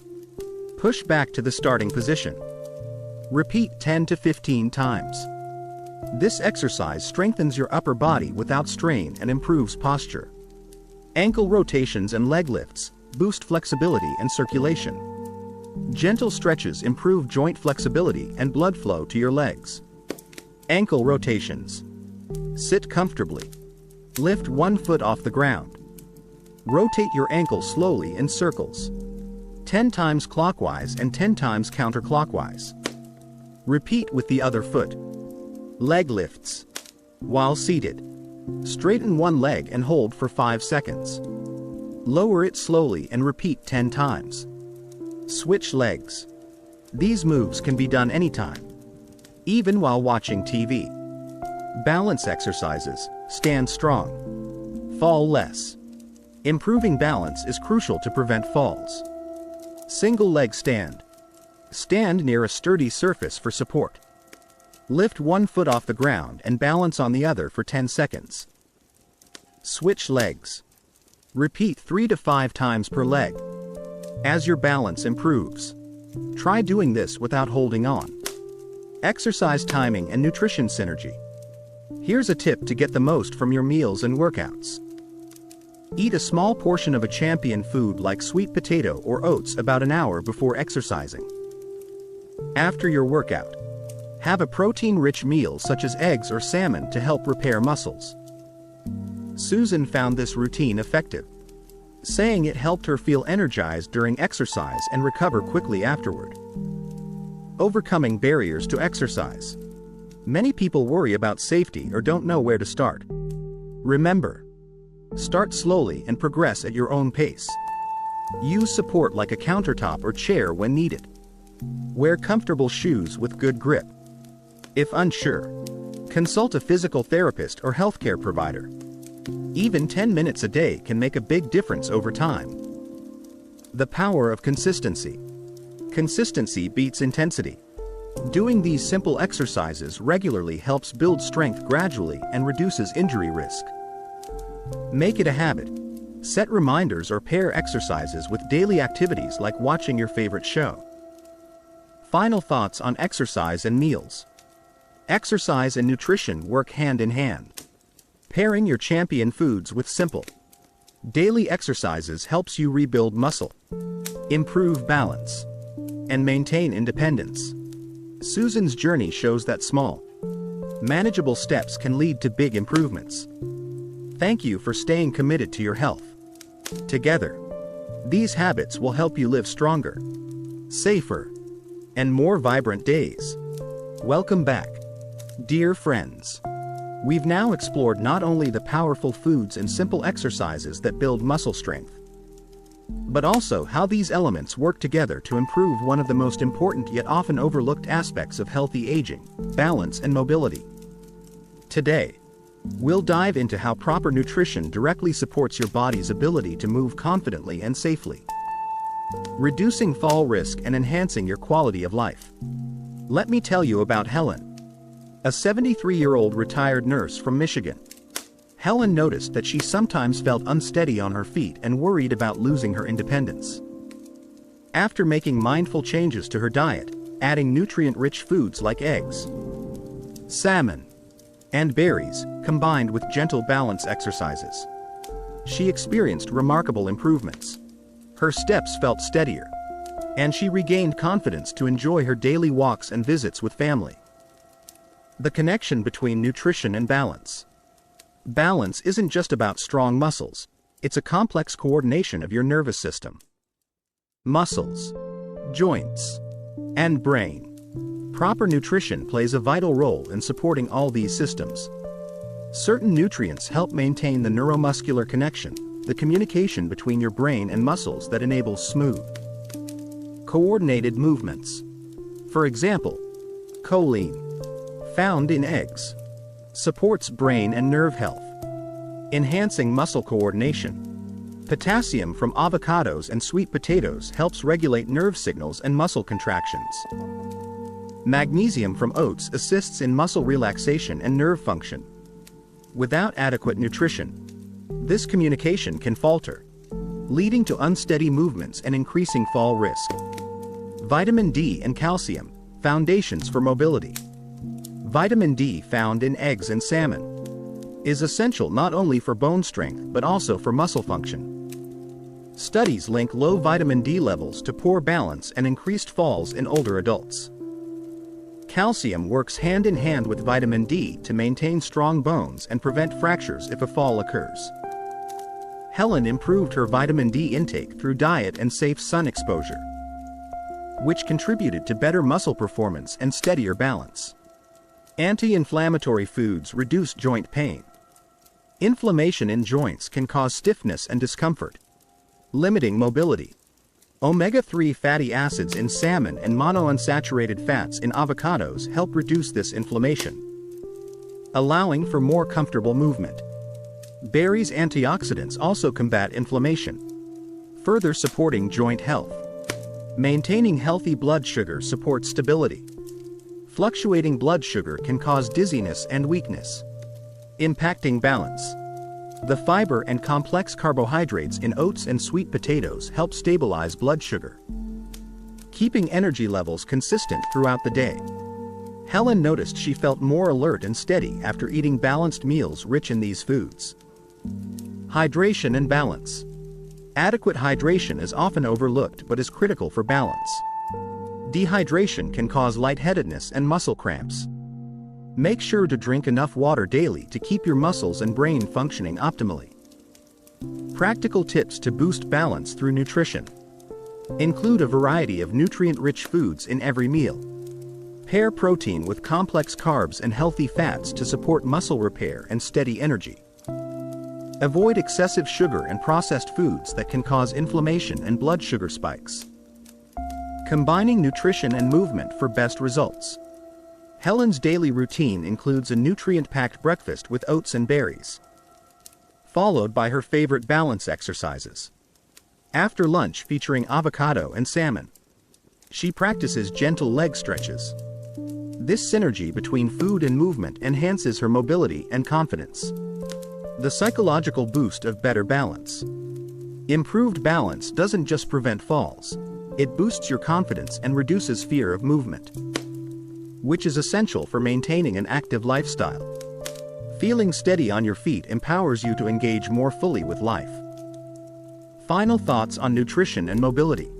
Push back to the starting position. Repeat 10 to 15 times. This exercise strengthens your upper body without strain and improves posture. Ankle rotations and leg lifts boost flexibility and circulation. Gentle stretches improve joint flexibility and blood flow to your legs. Ankle rotations. Sit comfortably. Lift 1 foot off the ground. Rotate your ankle slowly in circles, 10 times clockwise and 10 times counterclockwise. Repeat with the other foot. Leg lifts. While seated, straighten one leg and hold for 5 seconds. Lower it slowly and repeat 10 times. Switch legs. These moves can be done anytime, even while watching TV. Balance exercises. Stand strong. Fall less. Improving balance is crucial to prevent falls. Single leg stand. Stand near a sturdy surface for support. Lift 1 foot off the ground and balance on the other for 10 seconds. Switch legs. Repeat 3 to 5 times per leg. As your balance improves, try doing this without holding on. Exercise timing and nutrition synergy. Here's a tip to get the most from your meals and workouts. Eat a small portion of a champion food like sweet potato or oats about an hour before exercising. After your workout, have a protein-rich meal such as eggs or salmon to help repair muscles. Susan found this routine effective, saying it helped her feel energized during exercise and recover quickly afterward. Overcoming barriers to exercise. Many people worry about safety or don't know where to start. Remember, start slowly and progress at your own pace. Use support like a countertop or chair when needed. Wear comfortable shoes with good grip. If unsure, consult a physical therapist or healthcare provider. Even 10 minutes a day can make a big difference over time. The power of consistency. Consistency beats intensity. Doing these simple exercises regularly helps build strength gradually and reduces injury risk. Make it a habit. Set reminders or pair exercises with daily activities like watching your favorite show. Final thoughts on exercise and meals. Exercise and nutrition work hand in hand. Pairing your champion foods with simple, Daily exercises helps you rebuild muscle, improve balance, and maintain independence. Susan's journey shows that small, manageable steps can lead to big improvements. Thank you for staying committed to your health. Together, these habits will help you live stronger, safer, and more vibrant days. Welcome back, dear friends. We've now explored not only the powerful foods and simple exercises that build muscle strength, but also how these elements work together to improve one of the most important yet often overlooked aspects of healthy aging: balance and mobility. Today, we'll dive into how proper nutrition directly supports your body's ability to move confidently and safely, reducing fall risk and enhancing your quality of life. Let me tell you about Helen, a 73-year-old retired nurse from Michigan. Helen noticed that she sometimes felt unsteady on her feet and worried about losing her independence. After making mindful changes to her diet, adding nutrient-rich foods like eggs, salmon, and berries, combined with gentle balance exercises, she experienced remarkable improvements. Her steps felt steadier, and she regained confidence to enjoy her daily walks and visits with family. The connection between nutrition and balance. Balance isn't just about strong muscles, it's a complex coordination of your nervous system, muscles, joints, and brain. Proper nutrition plays a vital role in supporting all these systems. Certain nutrients help maintain the neuromuscular connection, the communication between your brain and muscles that enables smooth, coordinated movements. For example, choline, found in eggs, supports brain and nerve health, enhancing muscle coordination. Potassium from avocados and sweet potatoes helps regulate nerve signals and muscle contractions. Magnesium from oats assists in muscle relaxation and nerve function. Without adequate nutrition, this communication can falter, leading to unsteady movements and increasing fall risk. Vitamin D and calcium, foundations for mobility. Vitamin D, found in eggs and salmon, is essential not only for bone strength but also for muscle function. Studies link low vitamin D levels to poor balance and increased falls in older adults. Calcium works hand in hand with vitamin D to maintain strong bones and prevent fractures if a fall occurs. Helen improved her vitamin D intake through diet and safe sun exposure, which contributed to better muscle performance and steadier balance. Anti-inflammatory foods reduce joint pain. Inflammation in joints can cause stiffness and discomfort, limiting mobility. Omega-3 fatty acids in salmon and monounsaturated fats in avocados help reduce this inflammation, allowing for more comfortable movement. Berries' antioxidants also combat inflammation, further supporting joint health. Maintaining healthy blood sugar supports stability. Fluctuating blood sugar can cause dizziness and weakness, impacting balance. The fiber and complex carbohydrates in oats and sweet potatoes help stabilize blood sugar, keeping energy levels consistent throughout the day. Helen noticed she felt more alert and steady after eating balanced meals rich in these foods. Hydration and balance. Adequate hydration is often overlooked but is critical for balance. Dehydration can cause lightheadedness and muscle cramps. Make sure to drink enough water daily to keep your muscles and brain functioning optimally. Practical tips to boost balance through nutrition. Include a variety of nutrient-rich foods in every meal. Pair protein with complex carbs and healthy fats to support muscle repair and steady energy. Avoid excessive sugar and processed foods that can cause inflammation and blood sugar spikes. Combining nutrition and movement for best results. Helen's daily routine includes a nutrient-packed breakfast with oats and berries, followed by her favorite balance exercises. After lunch, featuring avocado and salmon, she practices gentle leg stretches. This synergy between food and movement enhances her mobility and confidence. The psychological boost of better balance. Improved balance doesn't just prevent falls, it boosts your confidence and reduces fear of movement, which is essential for maintaining an active lifestyle. Feeling steady on your feet empowers you to engage more fully with life. Final thoughts on nutrition and mobility.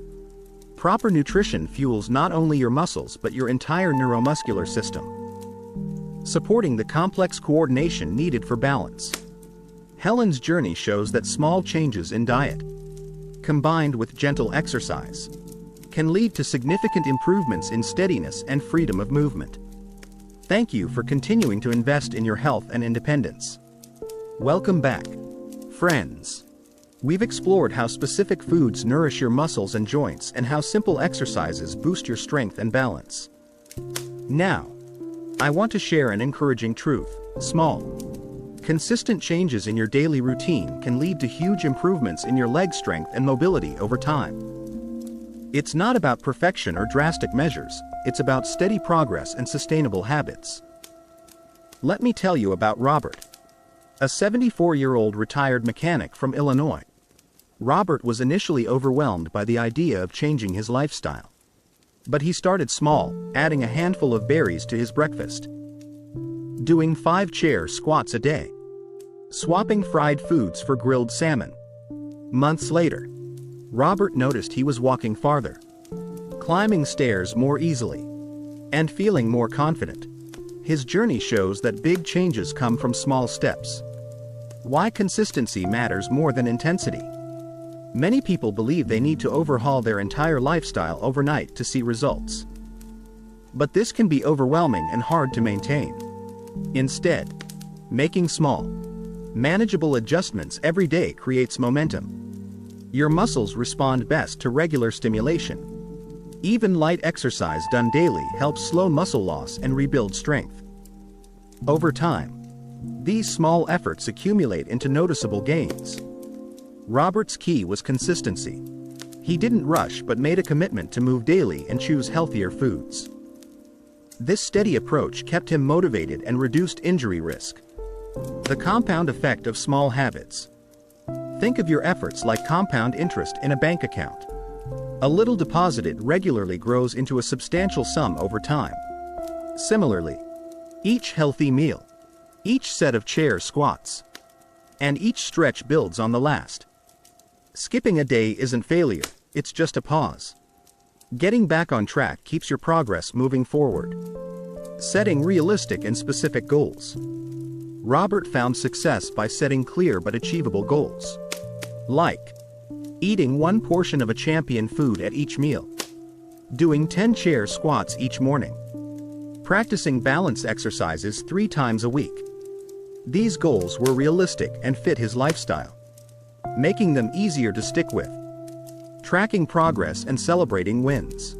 Proper nutrition fuels not only your muscles but your entire neuromuscular system, supporting the complex coordination needed for balance. Helen's journey shows that small changes in diet, combined with gentle exercise, can lead to significant improvements in steadiness and freedom of movement. Thank you for continuing to invest in your health and independence. Welcome back, friends. We've explored how specific foods nourish your muscles and joints and how simple exercises boost your strength and balance. Now, I want to share an encouraging truth. Small, consistent changes in your daily routine can lead to huge improvements in your leg strength and mobility over time. It's not about perfection or drastic measures, it's about steady progress and sustainable habits. Let me tell you about Robert, a 74-year-old retired mechanic from Illinois. Robert was initially overwhelmed by the idea of changing his lifestyle. But he started small, adding a handful of berries to his breakfast, doing 5 chair squats a day, swapping fried foods for grilled salmon. Months later, Robert noticed he was walking farther, climbing stairs more easily, and feeling more confident. His journey shows that big changes come from small steps. Why consistency matters more than intensity. Many people believe they need to overhaul their entire lifestyle overnight to see results. But this can be overwhelming and hard to maintain. Instead, making small, manageable adjustments every day creates momentum. Your muscles respond best to regular stimulation. Even light exercise done daily helps slow muscle loss and rebuild strength. Over time, these small efforts accumulate into noticeable gains. Robert's key was consistency. He didn't rush but made a commitment to move daily and choose healthier foods. This steady approach kept him motivated and reduced injury risk. The compound effect of small habits. Think of your efforts like compound interest in a bank account. A little deposited regularly grows into a substantial sum over time. Similarly, each healthy meal, each set of chair squats, and each stretch builds on the last. Skipping a day isn't failure, it's just a pause. Getting back on track keeps your progress moving forward. Setting realistic and specific goals. Robert found success by setting clear but achievable goals, like eating 1 portion of a champion food at each meal, doing 10 chair squats each morning, practicing balance exercises 3 times a week. These goals were realistic and fit his lifestyle, making them easier to stick with. Tracking progress and celebrating wins.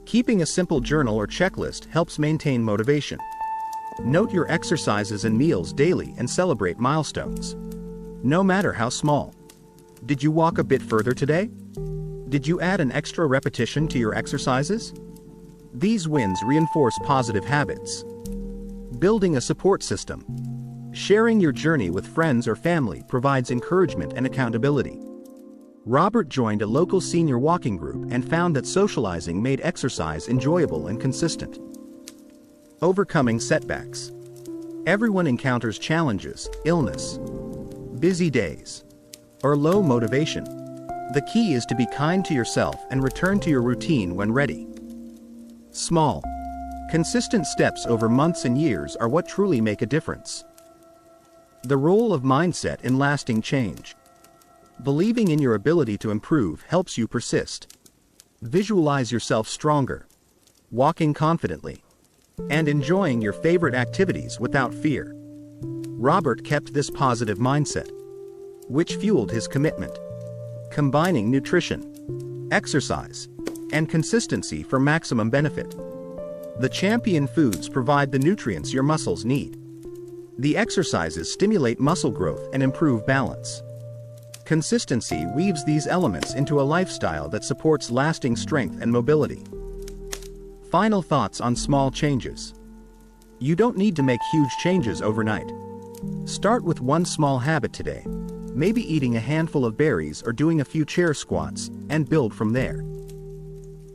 Keeping a simple journal or checklist helps maintain motivation. Note your exercises and meals daily and celebrate milestones, no matter how small. Did you walk a bit further today? Did you add an extra repetition to your exercises? These wins reinforce positive habits. Building a support system. Sharing your journey with friends or family provides encouragement and accountability. Robert joined a local senior walking group and found that socializing made exercise enjoyable and consistent. Overcoming setbacks. Everyone encounters challenges, illness, busy days, or low motivation. The key is to be kind to yourself and return to your routine when ready. Small, consistent steps over months and years are what truly make a difference. The role of mindset in lasting change. Believing in your ability to improve helps you persist. Visualize yourself stronger, walking confidently, and enjoying your favorite activities without fear. Robert kept this positive mindset, which fueled his commitment, combining nutrition, exercise, and consistency for maximum benefit. The champion foods provide the nutrients your muscles need. The exercises stimulate muscle growth and improve balance. Consistency weaves these elements into a lifestyle that supports lasting strength and mobility. Final thoughts on small changes. You don't need to make huge changes overnight. Start with 1 small habit today, maybe eating a handful of berries or doing a few chair squats, and build from there.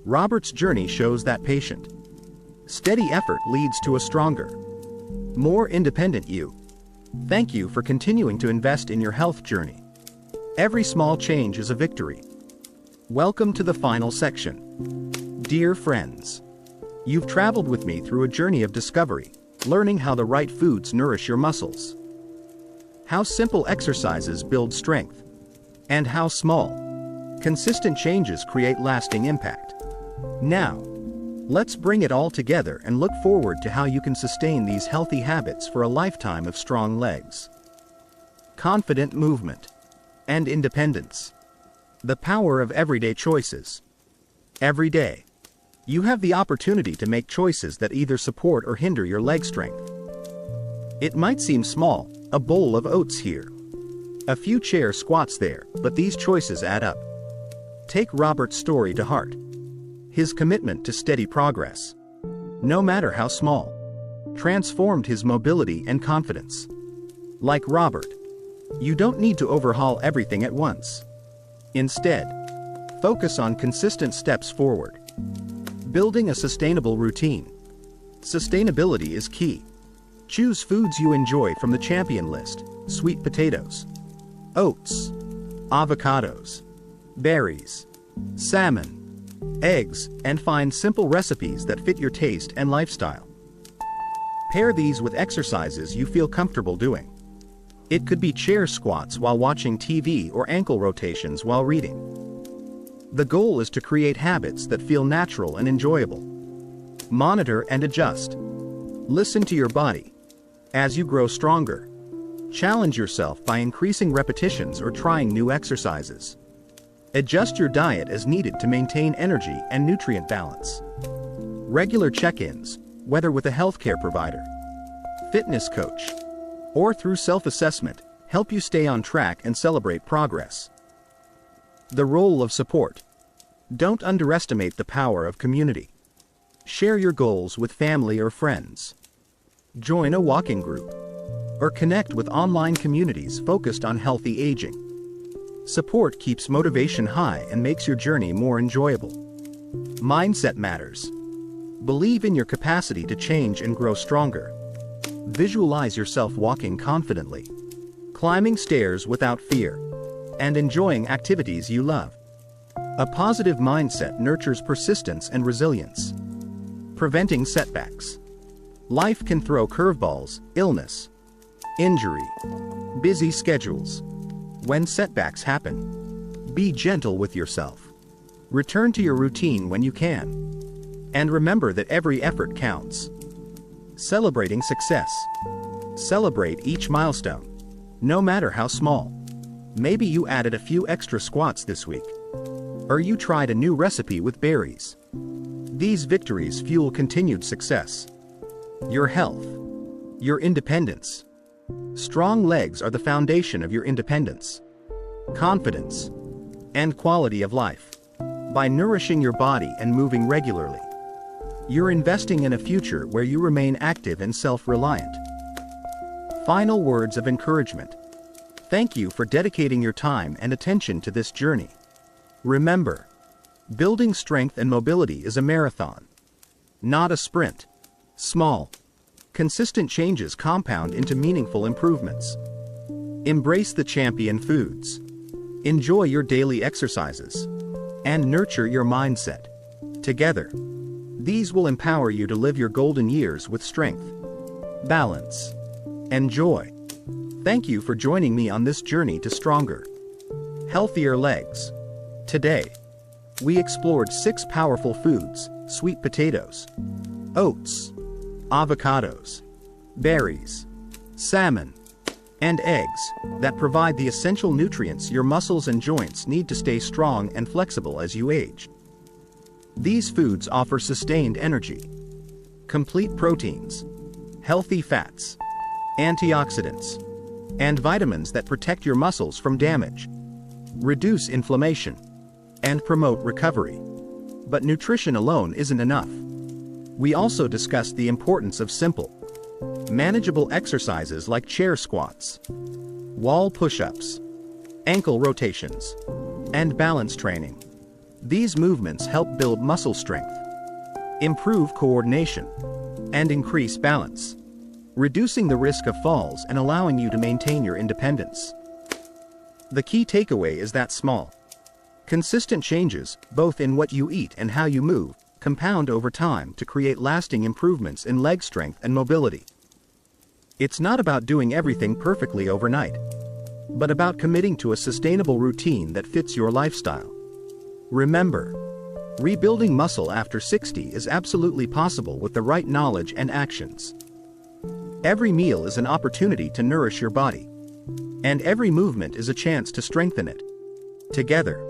Robert's journey shows that patient, steady effort leads to a stronger, more independent you. Thank you for continuing to invest in your health journey. Every small change is a victory. Welcome to the final section. Dear friends, you've traveled with me through a journey of discovery, learning how the right foods nourish your muscles, how simple exercises build strength, and how small, consistent changes create lasting impact. Now, let's bring it all together and look forward to how you can sustain these healthy habits for a lifetime of strong legs, confident movement, and independence. The power of everyday choices. Every day, you have the opportunity to make choices that either support or hinder your leg strength. It might seem small, a bowl of oats here, a few chair squats there, but these choices add up. Take Robert's story to heart. His commitment to steady progress, no matter how small, transformed his mobility and confidence. Like Robert, you don't need to overhaul everything at once. Instead, focus on consistent steps forward. Building a sustainable routine. Sustainability is key. Choose foods you enjoy from the champion list: sweet potatoes, oats, avocados, berries, salmon, eggs, and find simple recipes that fit your taste and lifestyle. Pair these with exercises you feel comfortable doing. It could be chair squats while watching TV or ankle rotations while reading. The goal is to create habits that feel natural and enjoyable. Monitor and adjust. Listen to your body. As you grow stronger, challenge yourself by increasing repetitions or trying new exercises. Adjust your diet as needed to maintain energy and nutrient balance. Regular check-ins, whether with a healthcare provider, fitness coach, or through self-assessment, help you stay on track and celebrate progress. The role of support. Don't underestimate the power of community. Share your goals with family or friends. Join a walking group, or connect with online communities focused on healthy aging. Support keeps motivation high and makes your journey more enjoyable. Mindset matters. Believe in your capacity to change and grow stronger. Visualize yourself walking confidently, climbing stairs without fear, and enjoying activities you love. A positive mindset nurtures persistence and resilience. Preventing setbacks. Life can throw curveballs: illness, injury, busy schedules. When setbacks happen, be gentle with yourself. Return to your routine when you can. And remember that every effort counts. Celebrating success. Celebrate each milestone, no matter how small. Maybe you added a few extra squats this week, or you tried a new recipe with berries. These victories fuel continued success. Your health. Your independence. Strong legs are the foundation of your independence, confidence, and quality of life. By nourishing your body and moving regularly, you're investing in a future where you remain active and self-reliant. Final words of encouragement. Thank you for dedicating your time and attention to this journey. Remember, building strength and mobility is a marathon, not a sprint. Small, consistent changes compound into meaningful improvements. Embrace the champion foods. Enjoy your daily exercises, and nurture your mindset. Together, these will empower you to live your golden years with strength, balance, and joy. Thank you for joining me on this journey to stronger, healthier legs. Today, we explored 6 powerful foods: sweet potatoes, oats, avocados, berries, salmon, and eggs that provide the essential nutrients your muscles and joints need to stay strong and flexible as you age. These foods offer sustained energy, complete proteins, healthy fats, antioxidants, and vitamins that protect your muscles from damage, reduce inflammation, and promote recovery. But nutrition alone isn't enough. We also discussed the importance of simple, manageable exercises like chair squats, wall push-ups, ankle rotations, and balance training. These movements help build muscle strength, improve coordination, and increase balance, reducing the risk of falls and allowing you to maintain your independence. The key takeaway is that small, consistent changes, both in what you eat and how you move, compound over time to create lasting improvements in leg strength and mobility. It's not about doing everything perfectly overnight, but about committing to a sustainable routine that fits your lifestyle. Remember, rebuilding muscle after 60 is absolutely possible with the right knowledge and actions. Every meal is an opportunity to nourish your body, and every movement is a chance to strengthen it. Together,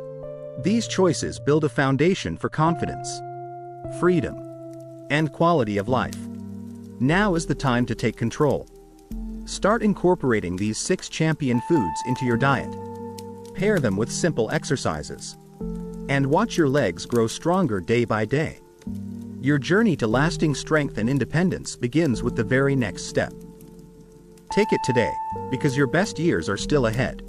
these choices build a foundation for confidence, freedom, and quality of life. Now is the time to take control. Start incorporating these 6 champion foods into your diet. Pair them with simple exercises, and watch your legs grow stronger day by day. Your journey to lasting strength and independence begins with the very next step. Take it today, because your best years are still ahead.